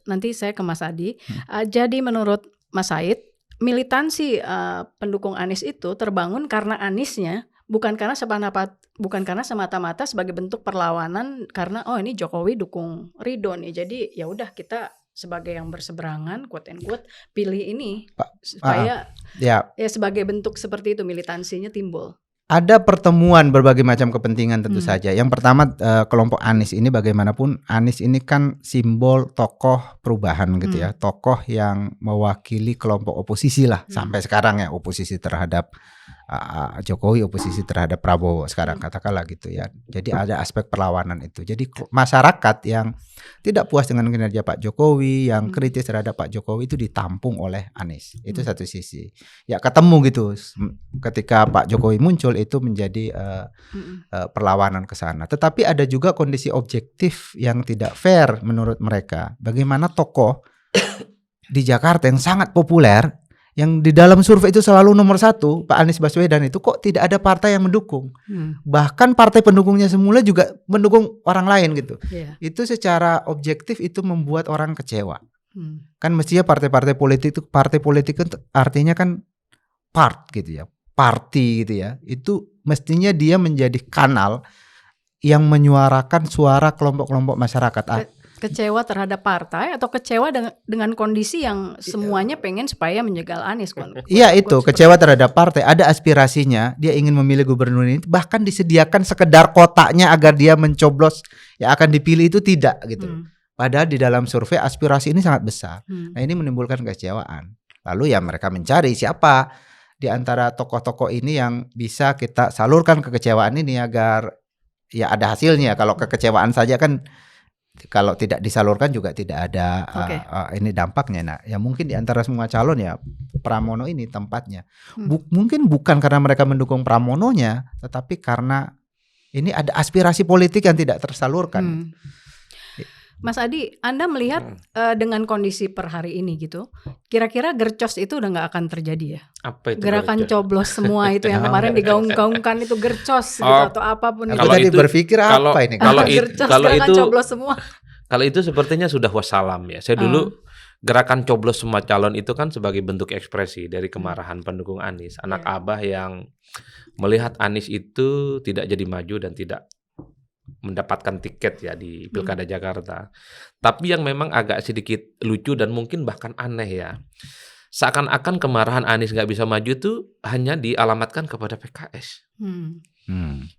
nanti saya ke Mas Adi. Jadi menurut Mas Said, militansi pendukung Anies itu terbangun karena Aniesnya, bukan karena semata-mata sebagai bentuk perlawanan karena ini Jokowi dukung Ridho nih. Jadi ya udah kita sebagai yang berseberangan quote and quote pilih ini supaya ya sebagai bentuk seperti itu militansinya timbul. Ada pertemuan berbagai macam kepentingan tentu saja. Yang pertama kelompok Anies ini bagaimanapun Anies ini kan simbol tokoh perubahan gitu ya. Tokoh yang mewakili kelompok oposisi lah sampai sekarang ya. Oposisi terhadap Jokowi, oposisi terhadap Prabowo sekarang katakanlah gitu ya. Jadi ada aspek perlawanan itu. Jadi masyarakat yang tidak puas dengan kinerja Pak Jokowi, yang kritis terhadap Pak Jokowi itu ditampung oleh Anies. Itu satu sisi. Ya ketemu gitu. Ketika Pak Jokowi muncul itu menjadi perlawanan ke sana. Tetapi ada juga kondisi objektif yang tidak fair menurut mereka. Bagaimana tokoh di Jakarta yang sangat populer, yang di dalam survei itu selalu nomor 1, Pak Anies Baswedan itu kok tidak ada partai yang mendukung. Bahkan partai pendukungnya semula juga mendukung orang lain gitu. Itu secara objektif itu membuat orang kecewa. Kan mestinya partai politik itu artinya kan part gitu ya. Parti gitu ya, itu mestinya dia menjadi kanal yang menyuarakan suara kelompok-kelompok masyarakat. Kecewa terhadap partai atau kecewa dengan kondisi yang semuanya pengen supaya menjegal Anies. Iya itu, kecewa terhadap partai, ada aspirasinya, dia ingin memilih gubernur ini, bahkan disediakan sekedar kotaknya agar dia mencoblos yang akan dipilih itu tidak gitu. Padahal di dalam survei aspirasi ini sangat besar. Nah ini menimbulkan kecewaan. Lalu ya mereka mencari siapa di antara tokoh-tokoh ini yang bisa kita salurkan kekecewaan ini agar ya ada hasilnya. Kalau kekecewaan saja kan kalau tidak disalurkan juga tidak ada ini dampaknya. Nah, ya mungkin di antara semua calon ya Pramono ini tempatnya. Mungkin bukan karena mereka mendukung Pramononya, tetapi karena ini ada aspirasi politik yang tidak tersalurkan. Mas Adi, Anda melihat dengan kondisi per hari ini gitu, kira-kira gercos itu udah nggak akan terjadi ya? Apa itu gerakan gercos? Coblos semua itu yang kemarin digaung-gaungkan itu gercos gitu atau apapun Aku tadi berpikir apa ini? Kalau itu coblos semua. Kalau itu sepertinya sudah wassalam ya. Saya dulu gerakan coblos semua calon itu kan sebagai bentuk ekspresi dari kemarahan pendukung Anies, anak Abah yang melihat Anies itu tidak jadi maju dan tidak mendapatkan tiket ya di Pilkada Jakarta. Tapi yang memang agak sedikit lucu dan mungkin bahkan aneh ya. Seakan-akan kemarahan Anies nggak bisa maju itu hanya dialamatkan kepada PKS.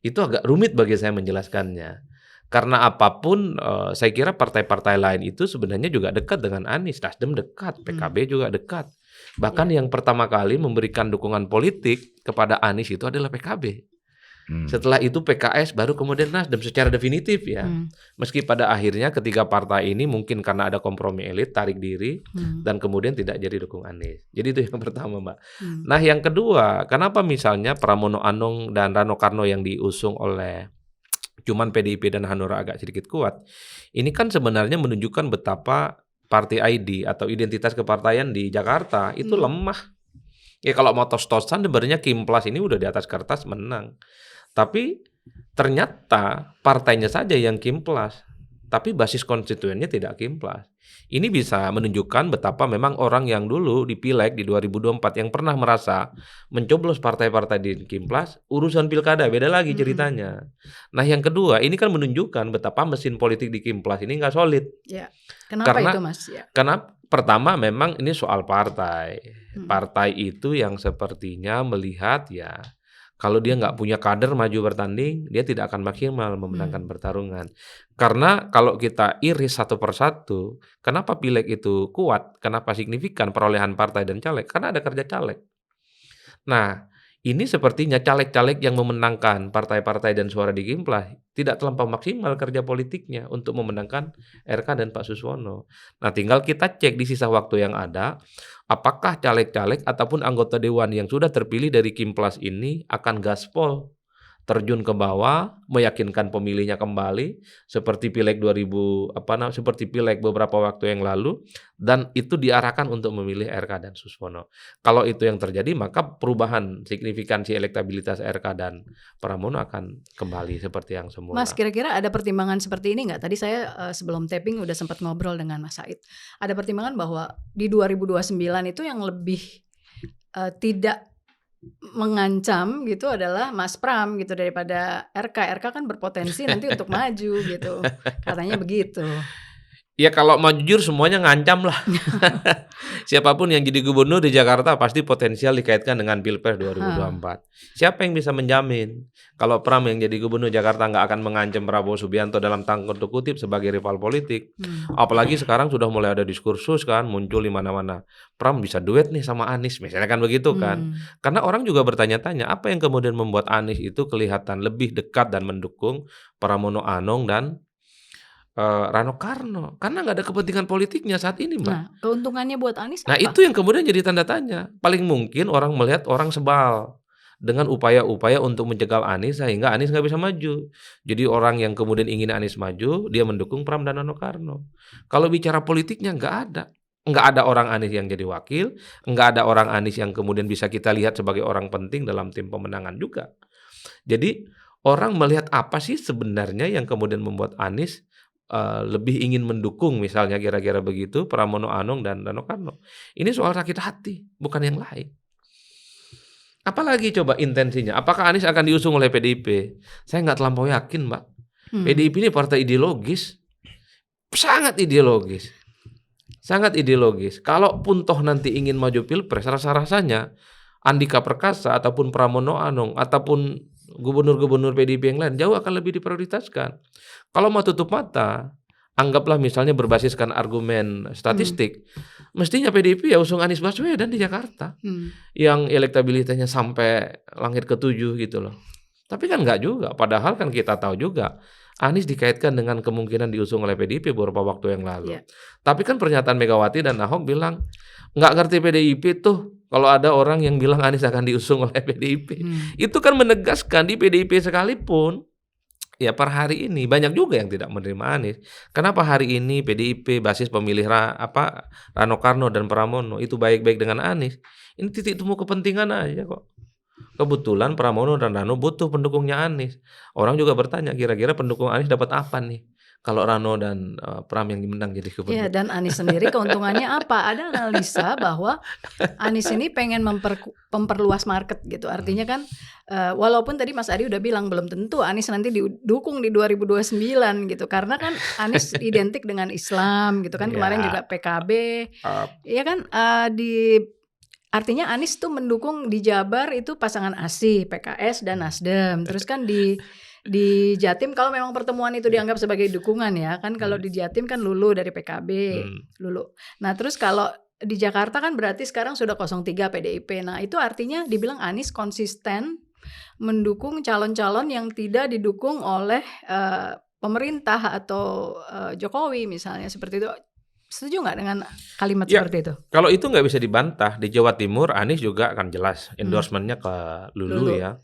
Itu agak rumit bagi saya menjelaskannya. Karena apapun saya kira partai-partai lain itu sebenarnya juga dekat dengan Anies. Nasdem dekat, PKB juga dekat. Bahkan yang pertama kali memberikan dukungan politik kepada Anies itu adalah PKB. Setelah itu PKS, baru kemudian Nasdem secara definitif ya. Meski pada akhirnya ketiga partai ini mungkin karena ada kompromi elit tarik diri dan kemudian tidak jadi dukung Anies. Jadi itu yang pertama, Mbak. Nah, yang kedua, kenapa misalnya Pramono Anung dan Rano Karno yang diusung oleh cuman PDIP dan Hanura agak sedikit kuat. Ini kan sebenarnya menunjukkan betapa partai ID atau identitas kepartaian di Jakarta itu lemah. Ya kalau mau tos-tosan sebenarnya Kimplas ini udah di atas kertas menang. Tapi ternyata partainya saja yang Kimplas, tapi basis konstituennya tidak Kimplas. Ini bisa menunjukkan betapa memang orang yang dulu di Pileg di 2024 yang pernah merasa mencoblos partai-partai di Kimplas, urusan pilkada beda lagi ceritanya. Nah, yang kedua, ini kan menunjukkan betapa mesin politik di Kimplas ini nggak solid. Ya. Kenapa Karena, itu, Mas? Ya. Karena pertama memang ini soal partai. Partai itu yang sepertinya melihat ya, kalau dia nggak punya kader maju bertanding, dia tidak akan maksimal memenangkan pertarungan. Karena kalau kita iris satu persatu, kenapa Pileg itu kuat, kenapa signifikan perolehan partai dan caleg? Karena ada kerja caleg. Nah, ini sepertinya caleg-caleg yang memenangkan partai-partai dan suara di Kimplas tidak terlampau maksimal kerja politiknya untuk memenangkan RK dan Pak Suswono. Nah, tinggal kita cek di sisa waktu yang ada, apakah caleg-caleg ataupun anggota dewan yang sudah terpilih dari Kimplas ini akan gaspol, terjun ke bawah, meyakinkan pemilihnya kembali seperti Pileg seperti Pileg beberapa waktu yang lalu, dan itu diarahkan untuk memilih RK dan Suswono. Kalau itu yang terjadi, maka perubahan signifikansi elektabilitas RK dan Pramono akan kembali seperti yang semula. Mas, kira-kira ada pertimbangan seperti ini nggak? Tadi saya sebelum taping udah sempat ngobrol dengan Mas Said. Ada pertimbangan bahwa di 2029 itu yang lebih tidak mengancam gitu adalah Mas Pram gitu daripada RK. RK kan berpotensi nanti untuk maju gitu. Katanya begitu. Ya kalau mau jujur semuanya ngancam lah. Siapapun yang jadi gubernur di Jakarta pasti potensial dikaitkan dengan Pilpres 2024. Siapa yang bisa menjamin kalau Pram yang jadi gubernur Jakarta nggak akan mengancam Prabowo Subianto dalam tanda kutip sebagai rival politik. Apalagi sekarang sudah mulai ada diskursus kan muncul di mana-mana. Pram bisa duet nih sama Anies misalnya kan begitu kan. Karena orang juga bertanya-tanya apa yang kemudian membuat Anies itu kelihatan lebih dekat dan mendukung Pramono Anung dan Rano Karno, karena nggak ada kepentingan politiknya saat ini, Mbak. Nah, keuntungannya buat Anies Nah, apa? itu yang kemudian jadi tanda tanya. Paling mungkin orang melihat orang sebal dengan upaya-upaya untuk menjegal Anies sehingga Anies nggak bisa maju. Jadi orang yang kemudian ingin Anies maju, dia mendukung Pram dan Rano Karno. Kalau bicara politiknya nggak ada. Nggak ada orang Anies yang jadi wakil, nggak ada orang Anies yang kemudian bisa kita lihat sebagai orang penting dalam tim pemenangan juga. Jadi orang melihat apa sih sebenarnya yang kemudian membuat Anies lebih ingin mendukung misalnya kira-kira begitu Pramono Anung dan Rano Karno. Ini soal sakit hati, bukan yang lain. Apalagi coba intensinya, apakah Anies akan diusung oleh PDIP? Saya nggak terlampau yakin, Mbak. PDIP ini partai ideologis, sangat ideologis. Sangat ideologis. Kalaupun toh nanti ingin maju Pilpres, rasa-rasanya Andika Perkasa ataupun Pramono Anung ataupun gubernur-gubernur PDIP yang lain jauh akan lebih diprioritaskan. Kalau mau tutup mata, anggaplah misalnya berbasiskan argumen statistik, mestinya PDIP ya usung Anies Baswedan di Jakarta, yang elektabilitasnya sampai langit ke-7 gitu loh. Tapi kan nggak juga, padahal kan kita tahu juga Anies dikaitkan dengan kemungkinan diusung oleh PDIP beberapa waktu yang lalu. Tapi kan pernyataan Megawati dan Ahok bilang, nggak ngerti PDIP tuh kalau ada orang yang bilang Anies akan diusung oleh PDIP. Itu kan menegaskan di PDIP sekalipun, ya per hari ini banyak juga yang tidak menerima Anies. Kenapa hari ini PDIP basis pemilih Rano Karno dan Pramono itu baik-baik dengan Anies? Ini titik temu kepentingan aja kok. Kebetulan Pramono dan Rano butuh pendukungnya Anies. Orang juga bertanya kira-kira pendukung Anies dapat apa nih kalau Rano dan Pram yang menang jadi gubernur. Ya, dan Anies sendiri keuntungannya apa? Ada analisa bahwa Anies ini pengen memperluas market gitu. Artinya kan walaupun tadi Mas Adi udah bilang belum tentu Anies nanti didukung di 2029 gitu. Karena kan Anies identik dengan Islam gitu kan. Kemarin juga PKB. Iya kan artinya Anies tuh mendukung di Jabar itu pasangan ASI, PKS dan Nasdem. Terus kan di Jatim kalau memang pertemuan itu dianggap sebagai dukungan ya kan, kalau di Jatim kan Lulu dari PKB, Lulu. Nah terus kalau di Jakarta kan berarti sekarang sudah 03 PDIP. Nah itu artinya dibilang Anies konsisten mendukung calon-calon yang tidak didukung oleh pemerintah atau Jokowi misalnya seperti itu. Setuju nggak dengan kalimat Ya, seperti itu? kalau itu nggak bisa dibantah, di Jawa Timur Anies juga akan jelas endorsement-nya ke Lulu Lulu. ya.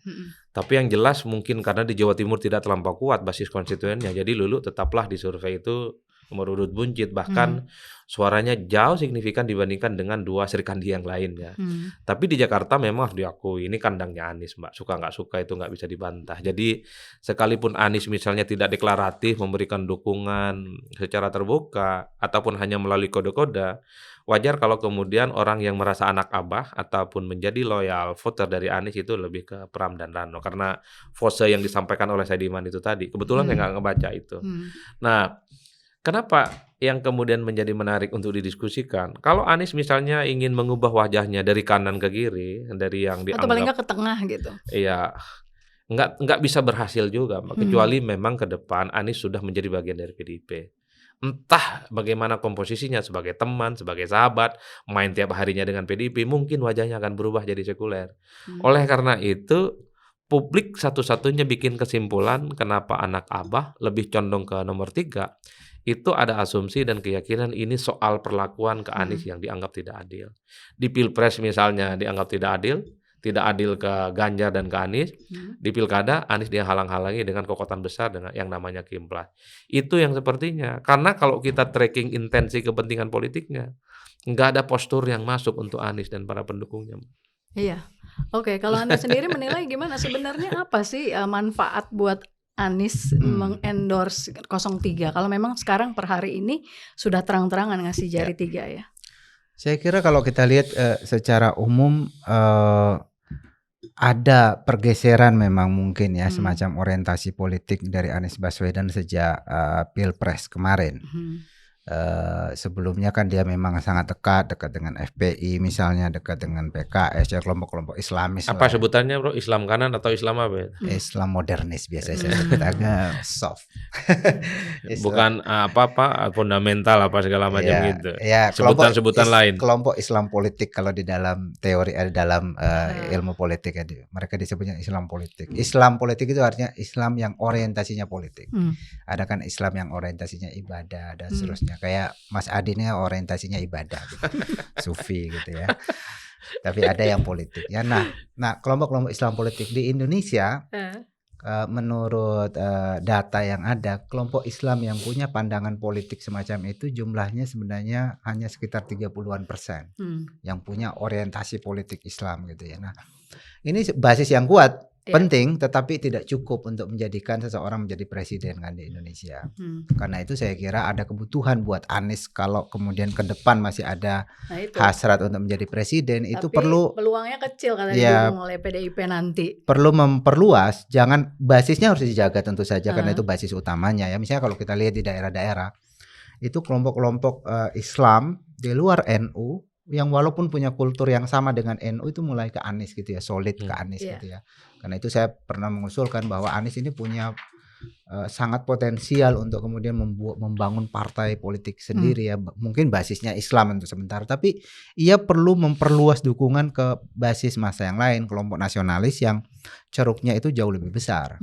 Tapi yang jelas mungkin karena di Jawa Timur tidak terlampau kuat basis konstituennya, jadi Lulu tetaplah di survei itu nomor urut buncit, bahkan suaranya jauh signifikan dibandingkan dengan dua Serikandi yang lainnya. Tapi di Jakarta memang harus diakui ini kandangnya Anies, Mbak. Suka nggak suka itu nggak bisa dibantah. Jadi sekalipun Anies misalnya tidak deklaratif memberikan dukungan secara terbuka ataupun hanya melalui kode-kode, wajar kalau kemudian orang yang merasa anak abah ataupun menjadi loyal voter dari Anies itu lebih ke Pram dan Rano karena pose yang disampaikan oleh Saidiman itu tadi. Kebetulan saya nggak ngebaca itu. Nah, kenapa yang kemudian menjadi menarik untuk didiskusikan? Kalau Anies misalnya ingin mengubah wajahnya dari kanan ke kiri, dari yang Atau paling dianggap nggak ke tengah gitu. iya nggak bisa berhasil juga, Mbak. Kecuali memang ke depan Anies sudah menjadi bagian dari PDIP. Entah bagaimana komposisinya sebagai teman, sebagai sahabat, main tiap harinya dengan PDIP, mungkin wajahnya akan berubah jadi sekuler. Oleh karena itu, publik satu-satunya bikin kesimpulan kenapa anak abah lebih condong ke nomor 3. Itu ada asumsi dan keyakinan ini soal perlakuan ke Anies yang dianggap tidak adil. Di Pilpres misalnya dianggap tidak adil ke Ganjar dan ke Anies. Di Pilkada Anies dia halang-halangi dengan kekuatan besar dengan yang namanya Kimplas. Itu yang sepertinya. Karena kalau kita tracking intensi kepentingan politiknya, nggak ada postur yang masuk untuk Anies dan para pendukungnya. Iya. Oke, kalau Anda sendiri menilai gimana sebenarnya apa sih manfaat buat Anies mengendorse 03 kalau memang sekarang per hari ini sudah terang-terangan ngasih jari 3 ya? Saya kira kalau kita lihat secara umum ada pergeseran memang mungkin ya semacam orientasi politik dari Anies Baswedan sejak Pilpres kemarin. Sebelumnya kan dia memang sangat dekat dengan FPI misalnya, dekat dengan PKS ya, kelompok-kelompok Islamis. Apa sebutannya bro? Islam kanan atau Islam apa? Islam modernis biasanya saya sebut, agak soft. Bukan apa-apa fundamental apa segala macam gitu. Ya, sebutan-sebutan lain. Kelompok Islam politik kalau di dalam teori dalam ilmu politik ya, mereka disebutnya Islam politik. Islam politik itu artinya Islam yang orientasinya politik. Ada kan Islam yang orientasinya ibadah dan seterusnya. Kayak Mas Adi ini orientasinya ibadah gitu. Sufi gitu ya. Tapi ada yang politik ya. Nah kelompok-kelompok Islam politik di Indonesia menurut data yang ada, kelompok Islam yang punya pandangan politik semacam itu jumlahnya sebenarnya hanya sekitar 30-an% yang punya orientasi politik Islam gitu ya. Nah, ini basis yang kuat, penting, tetapi tidak cukup untuk menjadikan seseorang menjadi presiden kan di Indonesia. Karena itu saya kira ada kebutuhan buat Anies kalau kemudian ke depan masih ada hasrat untuk menjadi presiden. Tapi itu perlu peluangnya kecil karena didukung oleh PDIP nanti. Perlu memperluas, jangan basisnya harus dijaga tentu saja karena itu basis utamanya ya. Misalnya kalau kita lihat di daerah-daerah itu kelompok-kelompok Islam di luar NU yang walaupun punya kultur yang sama dengan NU itu mulai ke Anies gitu ya, solid ke Anies gitu ya. Karena itu saya pernah mengusulkan bahwa Anies ini punya sangat potensial untuk kemudian membangun partai politik sendiri ya. Mungkin basisnya Islam untuk sementara, tapi ia perlu memperluas dukungan ke basis massa yang lain, kelompok nasionalis yang ceruknya itu jauh lebih besar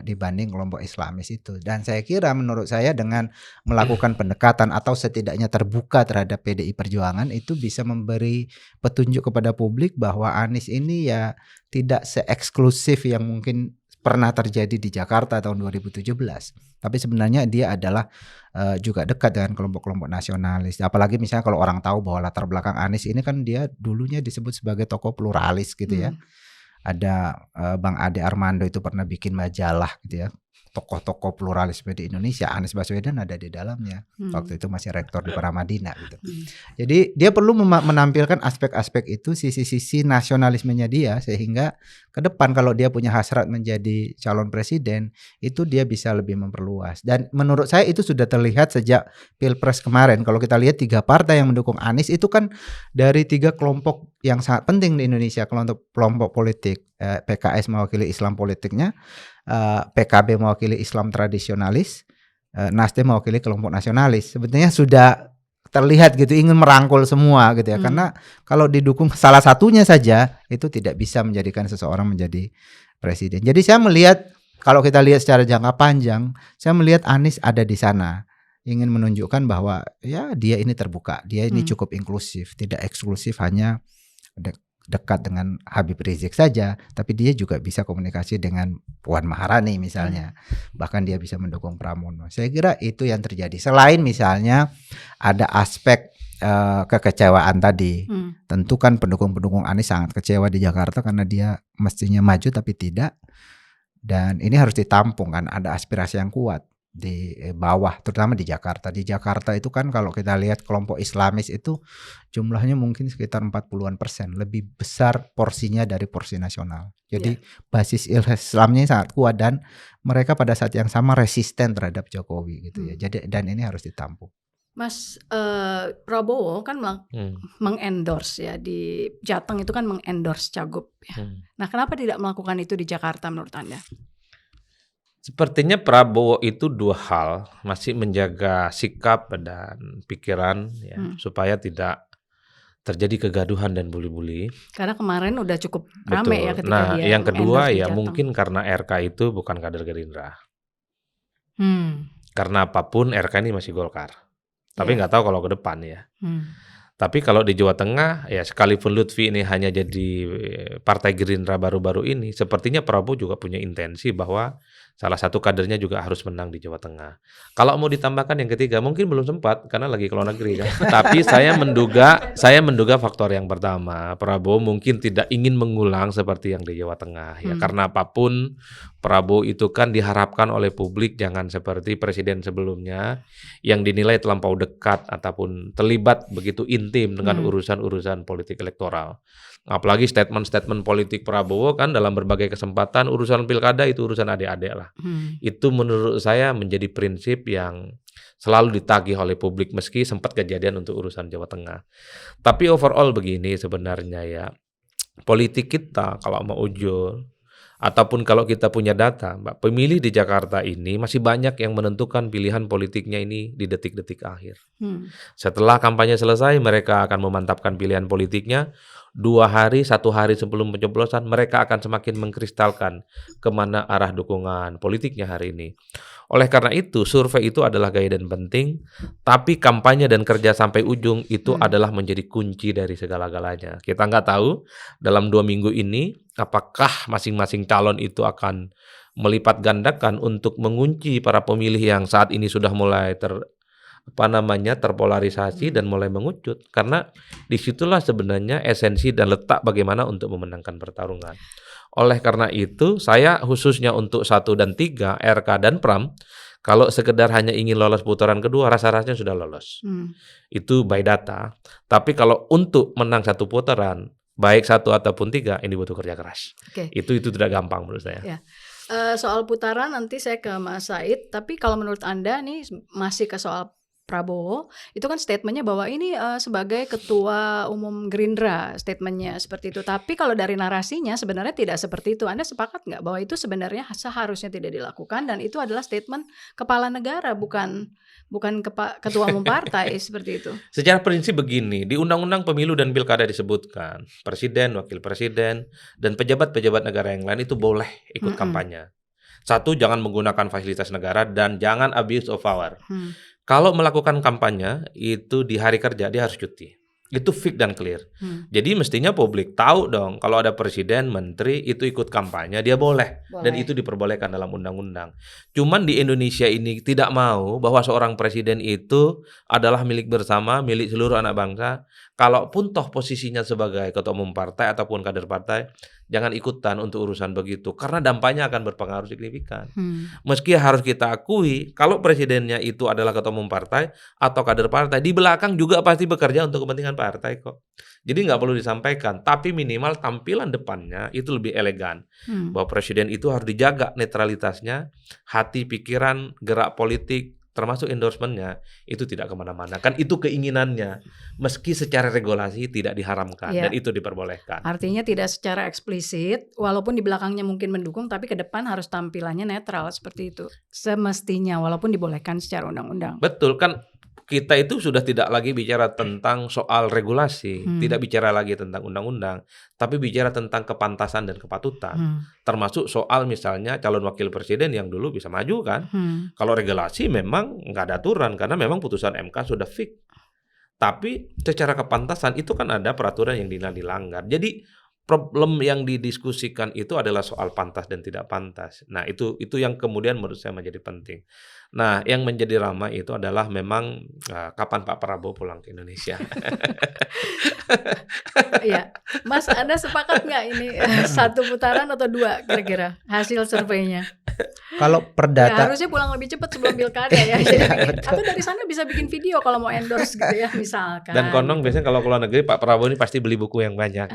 dibanding kelompok Islamis itu. Dan saya kira menurut saya dengan melakukan pendekatan atau setidaknya terbuka terhadap PDI Perjuangan itu bisa memberi petunjuk kepada publik bahwa Anies ini ya tidak se-eksklusif yang mungkin pernah terjadi di Jakarta tahun 2017. Tapi sebenarnya dia adalah juga dekat dengan kelompok-kelompok nasionalis. Apalagi misalnya kalau orang tahu bahwa latar belakang Anies ini kan dia dulunya disebut sebagai tokoh pluralis gitu ya. Ada Bang Ade Armando itu pernah bikin majalah gitu ya. Tokoh-tokoh pluralisme di Indonesia, Anies Baswedan ada di dalamnya. Waktu itu masih rektor di Paramadina gitu. Jadi dia perlu menampilkan aspek-aspek itu, sisi-sisi nasionalismenya dia, sehingga ke depan kalau dia punya hasrat menjadi calon presiden, itu dia bisa lebih memperluas. Dan menurut saya itu sudah terlihat sejak Pilpres kemarin. Kalau kita lihat 3 partai yang mendukung Anies itu kan dari 3 kelompok yang sangat penting di Indonesia, kelompok politik. PKS mewakili Islam politiknya, PKB mewakili Islam tradisionalis, Nasdem mewakili kelompok nasionalis. Sebetulnya sudah terlihat gitu ingin merangkul semua gitu ya. Karena kalau didukung salah satunya saja itu tidak bisa menjadikan seseorang menjadi presiden. Jadi saya melihat, kalau kita lihat secara jangka panjang, saya melihat Anies ada di sana, ingin menunjukkan bahwa ya dia ini terbuka, dia ini cukup inklusif, tidak eksklusif hanya dekat dengan Habib Rizik saja, tapi dia juga bisa komunikasi dengan Puan Maharani misalnya, bahkan dia bisa mendukung Pramono. Saya kira itu yang terjadi. Selain misalnya ada aspek kekecewaan tadi, tentu kan pendukung-pendukung Anies sangat kecewa di Jakarta karena dia mestinya maju tapi tidak. Dan ini harus ditampung kan, ada aspirasi yang kuat di bawah, terutama di Jakarta. Di Jakarta itu kan kalau kita lihat kelompok Islamis itu jumlahnya mungkin sekitar 40-an%, lebih besar porsinya dari porsi nasional. Jadi basis Islamnya sangat kuat dan mereka pada saat yang sama resisten terhadap Jokowi gitu ya. Jadi dan ini harus ditampung. Mas Prabowo kan mengendorse ya di Jateng itu kan mengendorse Cagup ya. Nah, kenapa tidak melakukan itu di Jakarta menurut Anda? Sepertinya Prabowo itu dua hal, masih menjaga sikap dan pikiran ya, supaya tidak terjadi kegaduhan dan bully-bully. Karena kemarin udah cukup rame ya ketika dia yang kedua mengendorse ya Jateng. mungkin karena RK itu bukan kader Gerindra. Karena apapun RK ini masih Golkar. Tapi nggak tahu kalau ke depan ya. Tapi kalau di Jawa Tengah ya sekalipun Lutfi ini hanya jadi partai Gerindra baru-baru ini, sepertinya Prabowo juga punya intensi bahwa salah satu kadernya juga harus menang di Jawa Tengah. Kalau mau ditambahkan yang ketiga mungkin belum sempat karena lagi ke luar negeri kan. Tapi saya menduga faktor yang pertama, Prabowo mungkin tidak ingin mengulang seperti yang di Jawa Tengah ya. Karena apapun Prabowo itu kan diharapkan oleh publik jangan seperti presiden sebelumnya yang dinilai terlampau dekat ataupun terlibat begitu intim dengan urusan-urusan politik elektoral. Apalagi statement-statement politik Prabowo kan dalam berbagai kesempatan urusan pilkada itu urusan adik-adik lah. Itu menurut saya menjadi prinsip yang selalu ditagih oleh publik meski sempat kejadian untuk urusan Jawa Tengah. Tapi overall begini sebenarnya ya, politik kita kalau mau ujur ataupun kalau kita punya data, Mbak, pemilih di Jakarta ini masih banyak yang menentukan pilihan politiknya ini di detik-detik akhir. Setelah kampanye selesai mereka akan memantapkan pilihan politiknya. 2 hari, 1 hari sebelum pencoblosan mereka akan semakin mengkristalkan kemana arah dukungan politiknya hari ini. Oleh karena itu survei itu adalah gaya dan penting, tapi kampanye dan kerja sampai ujung itu adalah menjadi kunci dari segala-galanya. Kita nggak tahu dalam 2 minggu ini apakah masing-masing calon itu akan melipat gandakan untuk mengunci para pemilih yang saat ini sudah mulai terpolarisasi dan mulai mengucut, karena disitulah sebenarnya esensi dan letak bagaimana untuk memenangkan pertarungan. Oleh karena itu saya khususnya untuk 1 dan 3 RK dan Pram kalau sekedar hanya ingin lolos putaran kedua rasa-rasanya sudah lolos. Itu by data. Tapi kalau untuk menang 1 putaran baik 1 ataupun 3 ini butuh kerja keras. Itu tidak gampang menurut saya. Ya. Soal putaran nanti saya ke Mas Said, tapi kalau menurut Anda nih masih ke soal Prabowo, itu kan statementnya bahwa ini sebagai ketua umum Gerindra, statementnya seperti itu. Tapi kalau dari narasinya sebenarnya tidak seperti itu. Anda sepakat nggak bahwa itu sebenarnya seharusnya tidak dilakukan dan itu adalah statement kepala negara, bukan ketua umum partai seperti itu? Secara prinsip begini, di Undang-Undang Pemilu dan Pilkada disebutkan presiden, wakil presiden, dan pejabat-pejabat negara yang lain itu boleh ikut kampanye. 1, jangan menggunakan fasilitas negara dan jangan abuse of power. Kalau melakukan kampanye itu di hari kerja dia harus cuti. Itu fix dan clear. Jadi mestinya publik tahu dong kalau ada presiden, menteri itu ikut kampanye dia boleh. Dan itu diperbolehkan dalam undang-undang. Cuman di Indonesia ini tidak mau bahwa seorang presiden itu adalah milik bersama, milik seluruh anak bangsa. Kalaupun toh posisinya sebagai ketua umum partai ataupun kader partai, jangan ikutan untuk urusan begitu karena dampaknya akan berpengaruh signifikan. Meski harus kita akui kalau presidennya itu adalah ketua umum partai atau kader partai, di belakang juga pasti bekerja untuk kepentingan partai kok. Jadi nggak perlu disampaikan, tapi minimal tampilan depannya itu lebih elegan. Bahwa presiden itu harus dijaga netralitasnya, hati, pikiran, gerak politik, termasuk endorsementnya itu tidak kemana-mana. Kan itu keinginannya, meski secara regulasi tidak diharamkan dan itu diperbolehkan. Artinya tidak secara eksplisit, walaupun di belakangnya mungkin mendukung, tapi ke depan harus tampilannya netral seperti itu. Semestinya, walaupun dibolehkan secara undang-undang. Betul kan. kita itu sudah tidak lagi bicara tentang soal regulasi, tidak bicara lagi tentang undang-undang, tapi bicara tentang kepantasan dan kepatutan. Termasuk soal misalnya calon wakil presiden yang dulu bisa maju kan. Kalau regulasi memang nggak ada aturan karena memang putusan MK sudah fix. Tapi secara kepantasan itu kan ada peraturan yang dilanggar. Jadi problem yang didiskusikan itu adalah soal pantas dan tidak pantas. Nah, itu yang kemudian menurut saya menjadi penting. Nah, yang menjadi ramai itu adalah memang kapan Pak Prabowo pulang ke Indonesia. Iya, Mas, Anda sepakat nggak ini 1 putaran atau 2 kira-kira hasil surveinya? Kalau Ya perdata harusnya pulang lebih cepat sebelum pilkada ya. Jadi atau dari sana bisa bikin video kalau mau endorse gitu ya misalkan. Dan konon biasanya kalau keluar negeri Pak Prabowo ini pasti beli buku yang banyak.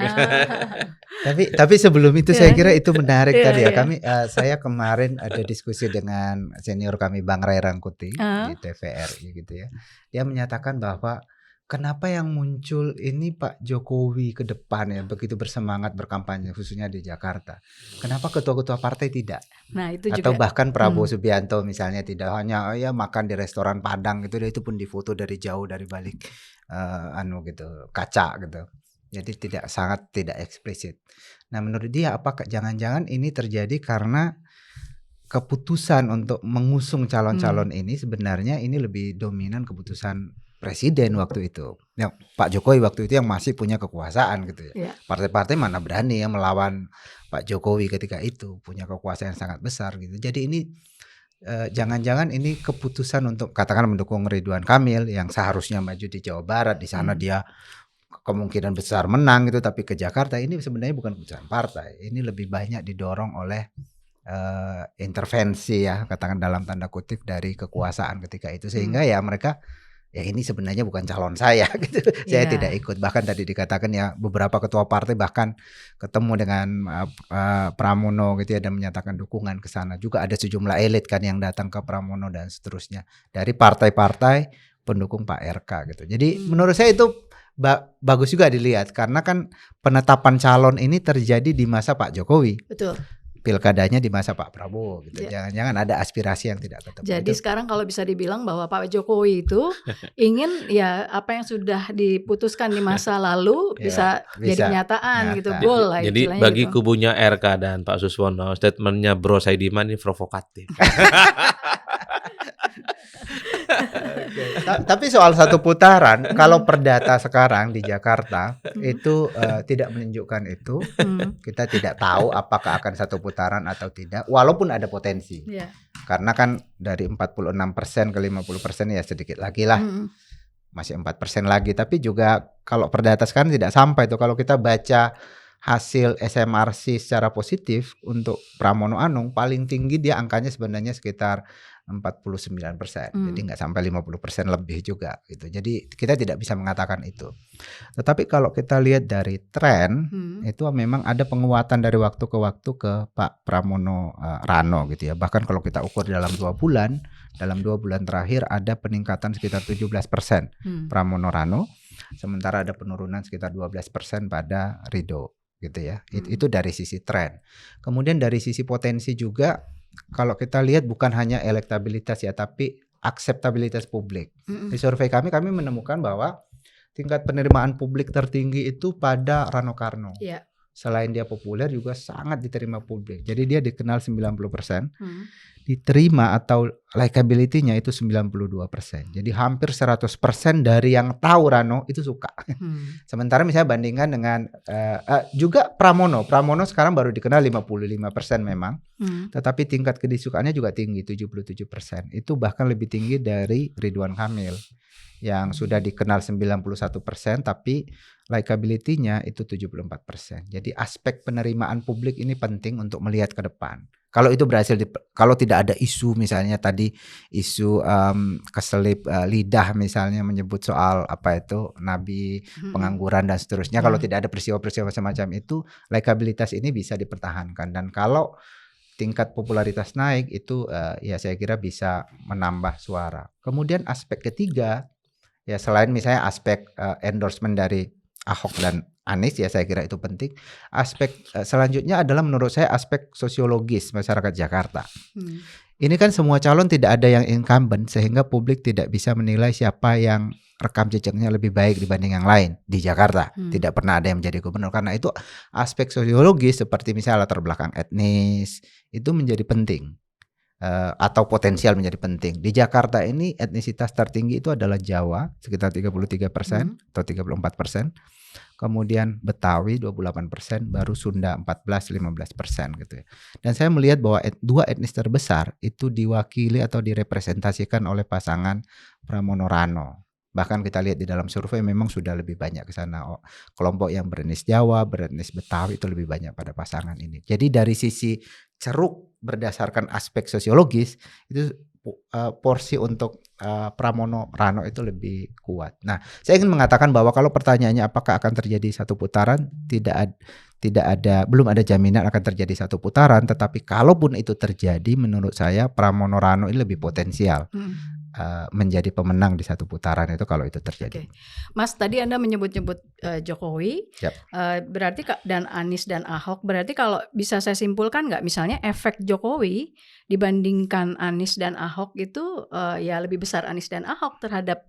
tapi sebelum itu saya kira itu menarik Iya, tadi ya. iya. Saya kemarin ada diskusi dengan senior kami Bang Ray Rangkuti di TVRI gitu ya. Dia menyatakan bahwa kenapa yang muncul ini Pak Jokowi ke depan ya begitu bersemangat berkampanye khususnya di Jakarta. Kenapa ketua-ketua partai tidak? Nah, itu Atau juga. bahkan Prabowo Subianto misalnya tidak hanya makan di restoran Padang gitu, itu pun difoto dari jauh dari balik gitu kaca gitu. Jadi sangat tidak eksplisit. Nah, menurut dia apakah jangan-jangan ini terjadi karena keputusan untuk mengusung calon-calon ini sebenarnya ini lebih dominan keputusan presiden waktu itu. Ya, Pak Jokowi waktu itu yang masih punya kekuasaan gitu ya. Partai-partai mana berani ya melawan Pak Jokowi ketika itu, punya kekuasaan yang sangat besar gitu. Jadi ini jangan-jangan ini keputusan untuk katakan mendukung Ridwan Kamil yang seharusnya maju di Jawa Barat, di sana dia kemungkinan besar menang gitu, tapi ke Jakarta ini sebenarnya bukan keputusan partai. Ini lebih banyak didorong oleh intervensi ya, katakan dalam tanda kutip dari kekuasaan ketika itu, sehingga ya mereka ya ini sebenarnya bukan calon saya gitu. Saya tidak ikut. Bahkan tadi dikatakan ya beberapa ketua partai bahkan ketemu dengan Pramono gitu ya dan menyatakan dukungan ke sana. Juga ada sejumlah elit kan yang datang ke Pramono dan seterusnya dari partai-partai pendukung Pak RK gitu. Jadi menurut saya itu bagus juga dilihat karena kan penetapan calon ini terjadi di masa Pak Jokowi. Betul. Pilkadanya di masa Pak Prabowo gitu. Jangan-jangan ada aspirasi yang tidak ketemu. Jadi sekarang kalau bisa dibilang bahwa Pak Jokowi itu ingin ya apa yang sudah diputuskan di masa lalu bisa jadi kenyataan gitu, goal lah. Jadi bagi gitu. Kubunya RK dan Pak Suswono, statementnya Bro Saidiman ini provokatif. Tapi soal 1 putaran, kalau perdata sekarang di Jakarta itu tidak menunjukkan itu. Kita tidak tahu apakah akan 1 putaran atau tidak, walaupun ada potensi. Karena kan dari 46% ke 50% ya sedikit lagi lah. Masih 4% lagi, tapi juga kalau perdata sekarang tidak sampai tuh. Kalau kita baca hasil SMRC secara positif untuk Pramono Anung paling tinggi dia angkanya sebenarnya sekitar 49%. Jadi nggak sampai 50% lebih juga gitu. Jadi kita tidak bisa mengatakan itu. Tetapi kalau kita lihat dari tren itu memang ada penguatan dari waktu ke waktu ke Pak Pramono Rano gitu ya. Bahkan kalau kita ukur dalam 2 bulan, dalam 2 bulan terakhir ada peningkatan sekitar 17% Pramono Rano. Sementara ada penurunan sekitar 12% pada Ridho gitu ya. Itu dari sisi tren. Kemudian dari sisi potensi juga kalau kita lihat bukan hanya elektabilitas ya, tapi akseptabilitas publik. Di survei kami menemukan bahwa tingkat penerimaan publik tertinggi itu pada Rano Karno. Selain dia populer juga sangat diterima publik. Jadi dia dikenal 90%. Diterima atau likability-nya itu 92%. Jadi hampir 100% dari yang tahu Rano itu suka. Sementara misalnya bandingkan dengan juga Pramono sekarang baru dikenal 55% memang. Tetapi tingkat kedisukaannya juga tinggi 77%. Itu bahkan lebih tinggi dari Ridwan Kamil yang sudah dikenal 91% tapi likability-nya itu 74%. Jadi aspek penerimaan publik ini penting untuk melihat ke depan. Kalau itu berhasil, kalau tidak ada isu misalnya tadi isu keselip lidah misalnya menyebut soal apa itu nabi pengangguran dan seterusnya. Kalau tidak ada peristiwa-peristiwa semacam itu, likabilitas ini bisa dipertahankan. Dan kalau tingkat popularitas naik itu ya saya kira bisa menambah suara. Kemudian aspek ketiga ya selain misalnya aspek endorsement dari Ahok dan Anies ya saya kira itu penting. Aspek selanjutnya adalah menurut saya aspek sosiologis masyarakat Jakarta. Ini kan semua calon tidak ada yang incumbent sehingga publik tidak bisa menilai siapa yang rekam jejaknya lebih baik dibanding yang lain di Jakarta. Tidak pernah ada yang menjadi gubernur. Karena itu aspek sosiologis seperti misalnya latar belakang etnis itu menjadi penting. Atau potensial menjadi penting. Di Jakarta ini etnisitas tertinggi itu adalah Jawa sekitar 33% atau 34%. Kemudian Betawi 28%, baru Sunda 14-15% gitu ya. Dan saya melihat bahwa dua etnis terbesar itu diwakili atau direpresentasikan oleh pasangan Pramono Rano. Bahkan kita lihat di dalam survei memang sudah lebih banyak ke sana. Kelompok yang beretnis Jawa, beretnis Betawi itu lebih banyak pada pasangan ini. Jadi dari sisi ceruk berdasarkan aspek sosiologis itu porsi untuk Pramono Rano itu lebih kuat. Nah, saya ingin mengatakan bahwa kalau pertanyaannya apakah akan terjadi satu putaran, belum ada jaminan akan terjadi satu putaran. Tetapi kalaupun itu terjadi, menurut saya Pramono Rano ini lebih potensial menjadi pemenang di satu putaran itu kalau itu terjadi. Mas, tadi Anda menyebut-nyebut Jokowi, berarti dan Anies dan Ahok. Berarti kalau bisa saya simpulkan nggak, misalnya efek Jokowi dibandingkan Anies dan Ahok itu ya lebih besar Anies dan Ahok terhadap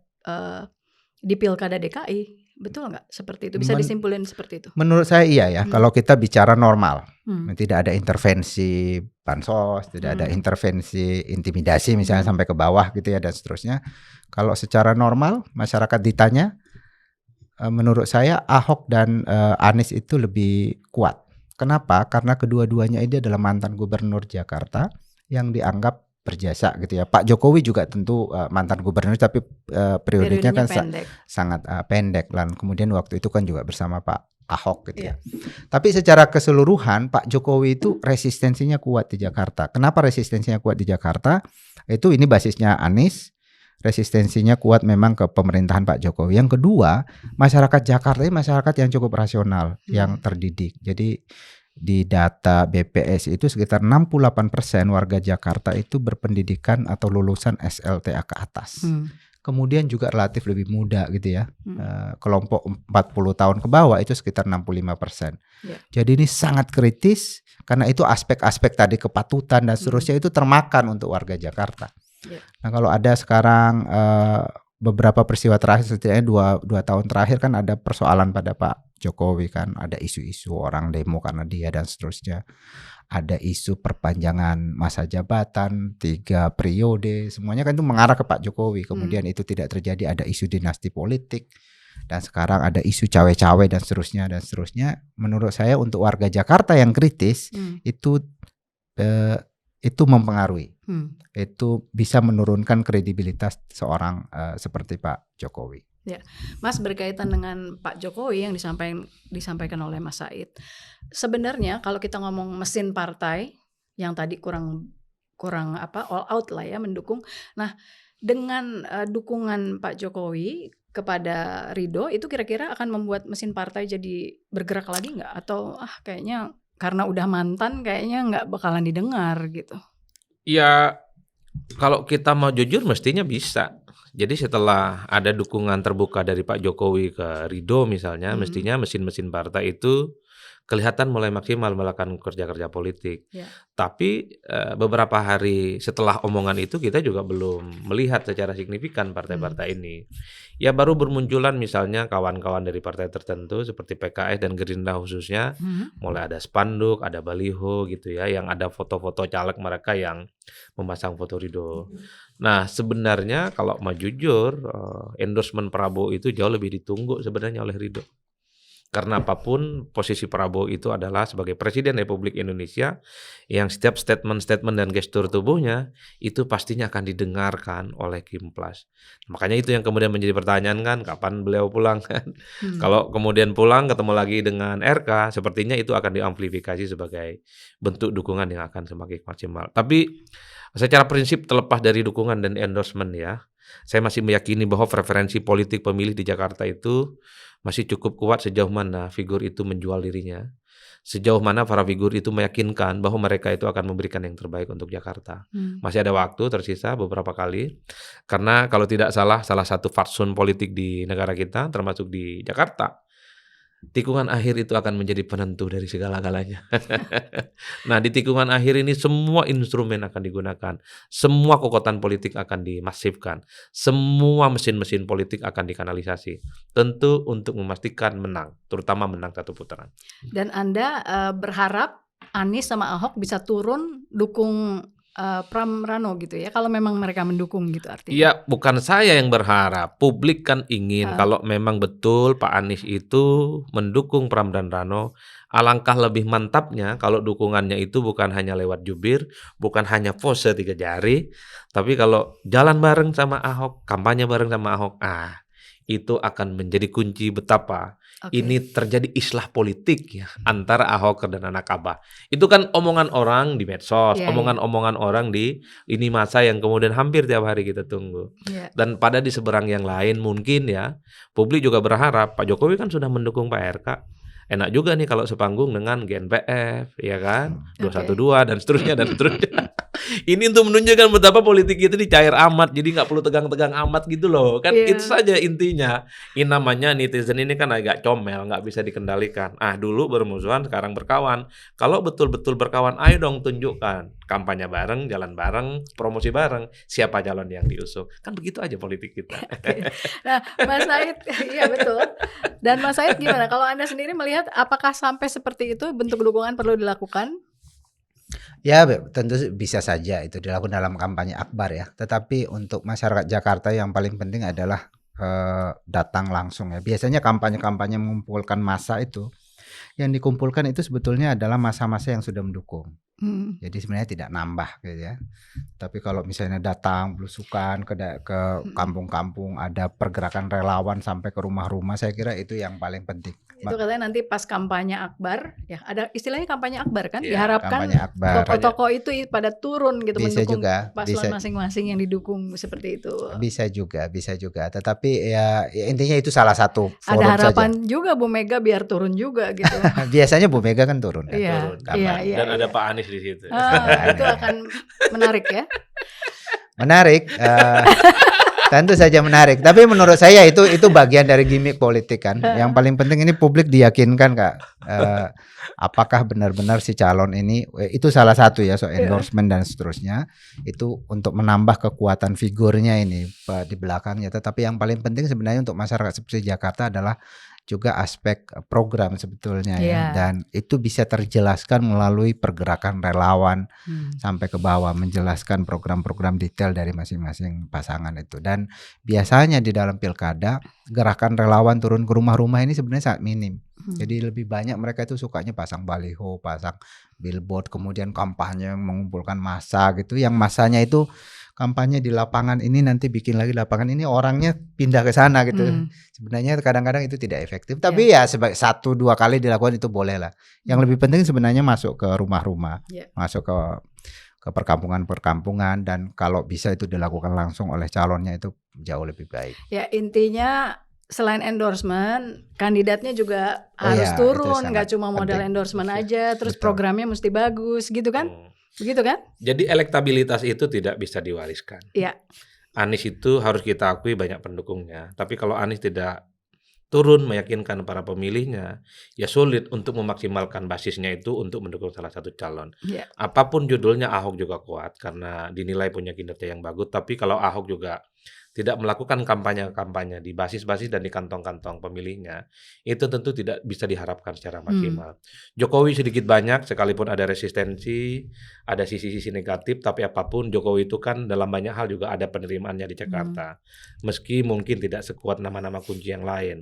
di Pilkada DKI, betul nggak? Seperti itu bisa disimpulin seperti itu? Menurut saya iya ya. Kalau kita bicara normal, tidak ada intervensi bansos, tidak ada intervensi intimidasi misalnya sampai ke bawah gitu ya dan seterusnya. Kalau secara normal masyarakat ditanya, menurut saya Ahok dan Anies itu lebih kuat. Kenapa? Karena kedua-duanya ini adalah mantan gubernur Jakarta yang dianggap berjasa gitu ya. Pak Jokowi juga tentu mantan gubernur tapi periodenya kan sangat pendek. Dan kemudian waktu itu kan juga bersama Pak Ahok gitu ya. Tapi secara keseluruhan Pak Jokowi itu resistensinya kuat di Jakarta. Kenapa resistensinya kuat di Jakarta? Ini basisnya Anies. Resistensinya kuat memang ke pemerintahan Pak Jokowi. Yang kedua, masyarakat Jakarta ini masyarakat yang cukup rasional, yang terdidik. Jadi di data BPS itu sekitar 68% warga Jakarta itu berpendidikan atau lulusan SLTA ke atas. Kemudian juga relatif lebih muda gitu ya. Kelompok 40 tahun ke bawah itu sekitar 65%. Jadi ini sangat kritis karena itu aspek-aspek tadi kepatutan dan seterusnya itu termakan untuk warga Jakarta. Nah, kalau ada sekarang beberapa peristiwa terakhir, setidaknya dua tahun terakhir kan ada persoalan pada Pak Jokowi kan, ada isu-isu orang demo karena dia dan seterusnya, ada isu perpanjangan masa jabatan 3 periode, semuanya kan itu mengarah ke Pak Jokowi. Kemudian itu tidak terjadi, ada isu dinasti politik, dan sekarang ada isu cawe-cawe dan seterusnya. Menurut saya untuk warga Jakarta yang kritis itu mempengaruhi, itu bisa menurunkan kredibilitas seorang seperti Pak Jokowi. Ya, Mas, berkaitan dengan Pak Jokowi yang disampaikan oleh Mas Said, sebenarnya kalau kita ngomong mesin partai yang tadi kurang all out lah ya mendukung. Nah, dengan dukungan Pak Jokowi kepada Ridho itu kira-kira akan membuat mesin partai jadi bergerak lagi nggak? Atau kayaknya karena udah mantan kayaknya nggak bakalan didengar gitu? Ya, kalau kita mau jujur mestinya bisa. Jadi setelah ada dukungan terbuka dari Pak Jokowi ke Ridho misalnya, mestinya mesin-mesin partai itu kelihatan mulai maksimal melakukan kerja-kerja politik. Tapi beberapa hari setelah omongan itu kita juga belum melihat secara signifikan partai-partai ini. Ya baru bermunculan misalnya kawan-kawan dari partai tertentu seperti PKS dan Gerindra khususnya, mulai ada spanduk, ada baliho gitu ya, yang ada foto-foto caleg mereka yang memasang foto Ridho. Nah sebenarnya kalau mau jujur, endorsement Prabowo itu jauh lebih ditunggu sebenarnya oleh Ridho. Karena apapun posisi Prabowo itu adalah sebagai Presiden Republik Indonesia yang setiap statement-statement dan gestur tubuhnya itu pastinya akan didengarkan oleh Kimplas. Makanya itu yang kemudian menjadi pertanyaan kan, kapan beliau pulang kan? Kalau kemudian pulang ketemu lagi dengan RK, sepertinya itu akan diamplifikasi sebagai bentuk dukungan yang akan semakin maksimal. Tapi secara prinsip terlepas dari dukungan dan endorsement ya, saya masih meyakini bahwa preferensi politik pemilih di Jakarta itu masih cukup kuat sejauh mana figur itu menjual dirinya, sejauh mana para figur itu meyakinkan bahwa mereka itu akan memberikan yang terbaik untuk Jakarta. Masih ada waktu tersisa beberapa kali, karena kalau tidak salah satu fatsun politik di negara kita termasuk di Jakarta tikungan akhir itu akan menjadi penentu dari segala-galanya. Nah, di tikungan akhir ini semua instrumen akan digunakan, semua kekuatan politik akan dimasifkan, semua mesin-mesin politik akan dikanalisasi, tentu untuk memastikan menang, terutama menang satu putaran. Dan Anda berharap Anies sama Ahok bisa turun dukung Pram Rano gitu ya, kalau memang mereka mendukung gitu artinya. Iya, bukan saya yang berharap, publik kan ingin kalau memang betul Pak Anies itu mendukung Pram dan Rano, alangkah lebih mantapnya kalau dukungannya itu bukan hanya lewat jubir, bukan hanya pose 3 jari, tapi kalau jalan bareng sama Ahok, kampanye bareng sama Ahok, itu akan menjadi kunci betapa ini terjadi islah politik ya antara Ahok dan anak Abah. Itu kan omongan orang di medsos, omongan-omongan orang di lini masa yang kemudian hampir tiap hari kita tunggu. Dan pada di seberang yang lain mungkin ya, publik juga berharap Pak Jokowi kan sudah mendukung Pak RK. Enak juga nih kalau sepanggung dengan GNPF, ya kan, 212 dan seterusnya dan seterusnya. Ini untuk menunjukkan betapa politik itu dicair amat, jadi nggak perlu tegang-tegang amat gitu loh, kan itu saja intinya. Ini namanya netizen ini kan agak comel, nggak bisa dikendalikan. Dulu bermusuhan, sekarang berkawan. Kalau betul-betul berkawan, ayo dong tunjukkan kampanye bareng, jalan bareng, promosi bareng, siapa calon yang diusung. Kan begitu aja politik kita. Nah, Mas Said, iya betul. Dan Mas Said gimana? Kalau Anda sendiri melihat apakah sampai seperti itu bentuk dukungan perlu dilakukan? Ya, tentu bisa saja itu dilakukan dalam kampanye akbar ya. Tetapi untuk masyarakat Jakarta yang paling penting adalah datang langsung ya. Biasanya kampanye-kampanye mengumpulkan massa itu, yang dikumpulkan itu sebetulnya adalah massa-massa yang sudah mendukung. Jadi sebenarnya tidak nambah gitu ya. Tapi kalau misalnya datang belusukan ke kampung-kampung, ada pergerakan relawan sampai ke rumah-rumah, saya kira itu yang paling penting. Itu katanya nanti pas kampanye akbar, ya ada istilahnya kampanye akbar kan, diharapkan akbar. tokoh-tokoh itu pada turun gitu Bisa mendukung juga, paslon masing-masing yang didukung seperti itu. Bisa juga. Tetapi ya intinya itu salah satu forum ada harapan saja. juga Bu Mega biar turun juga gitu. Biasanya Bu Mega kan turun. Iya. Dan ada Pak Anies di situ. Itu akan menarik ya. Menarik. Tentu saja menarik. Tapi menurut saya itu bagian dari gimmick politik kan. Yang paling penting ini publik diyakinkan Kak. Apakah benar-benar si calon ini, itu salah satu ya, soal endorsement dan seterusnya. Itu untuk menambah kekuatan figurnya ini di belakangnya. Tetapi yang paling penting sebenarnya untuk masyarakat seperti Jakarta adalah juga aspek program sebetulnya ya. Dan itu bisa terjelaskan melalui pergerakan relawan sampai ke bawah, menjelaskan program-program detail dari masing-masing pasangan itu. Dan biasanya di dalam pilkada gerakan relawan turun ke rumah-rumah ini sebenarnya sangat minim. Jadi lebih banyak mereka itu sukanya pasang baliho, pasang billboard, kemudian kampanye mengumpulkan massa gitu. Yang massanya itu kampanye di lapangan ini, nanti bikin lagi lapangan ini, orangnya pindah ke sana gitu. Sebenarnya kadang-kadang itu tidak efektif. Tapi ya 1-2 kali dilakukan itu boleh lah. Yang lebih penting sebenarnya masuk ke rumah-rumah, masuk ke perkampungan-perkampungan, dan kalau bisa itu dilakukan langsung oleh calonnya, itu jauh lebih baik. Ya intinya selain endorsement, kandidatnya juga harus turun, nggak cuma modal endorsement aja, terus programnya mesti bagus gitu kan? Begitu kan? Jadi elektabilitas itu tidak bisa diwariskan. Iya. Anies itu harus kita akui banyak pendukungnya, tapi kalau Anies tidak turun meyakinkan para pemilihnya, ya sulit untuk memaksimalkan basisnya itu untuk mendukung salah satu calon. Apapun judulnya, Ahok juga kuat karena dinilai punya kinerja yang bagus, tapi kalau Ahok juga tidak melakukan kampanye-kampanye di basis-basis dan di kantong-kantong pemilihnya, itu tentu tidak bisa diharapkan secara maksimal. Jokowi sedikit banyak, sekalipun ada resistensi, ada sisi-sisi negatif, tapi apapun Jokowi itu kan dalam banyak hal juga ada penerimaannya di Jakarta. Meski mungkin tidak sekuat nama-nama kunci yang lain.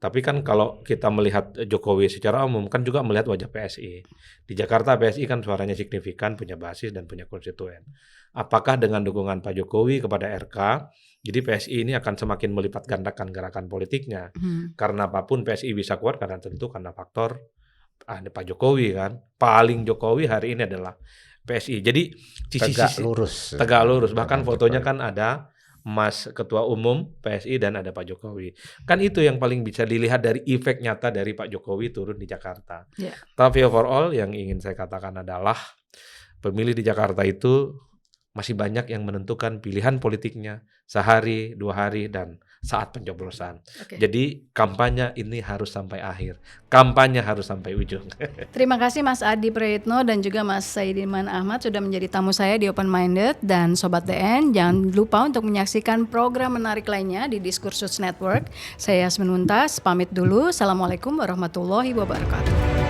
Tapi kan kalau kita melihat Jokowi secara umum kan juga melihat wajah PSI. Di Jakarta PSI kan suaranya signifikan, punya basis dan punya konstituen. Apakah dengan dukungan Pak Jokowi kepada RK, jadi PSI ini akan semakin melipat gandakan gerakan politiknya. Karena apapun PSI bisa kuat karena tentu karena faktor Pak Jokowi kan. Paling Jokowi hari ini adalah PSI. Jadi tegak lurus. Bahkan fotonya kan ada Mas Ketua Umum PSI dan ada Pak Jokowi. Kan itu yang paling bisa dilihat dari efek nyata dari Pak Jokowi turun di Jakarta. Tapi overall yang ingin saya katakan adalah pemilih di Jakarta itu masih banyak yang menentukan pilihan politiknya sehari, 2 hari, dan saat pencoblosan. Oke. Jadi kampanye ini harus sampai akhir, kampanye harus sampai ujung. Terima kasih Mas Adi Prayitno dan juga Mas Saidiman Ahmad sudah menjadi tamu saya di Open Minded. Dan Sobat DN, jangan lupa untuk menyaksikan program menarik lainnya di Diskursus Network. Saya Yasmin Untas, pamit dulu. Assalamualaikum warahmatullahi wabarakatuh.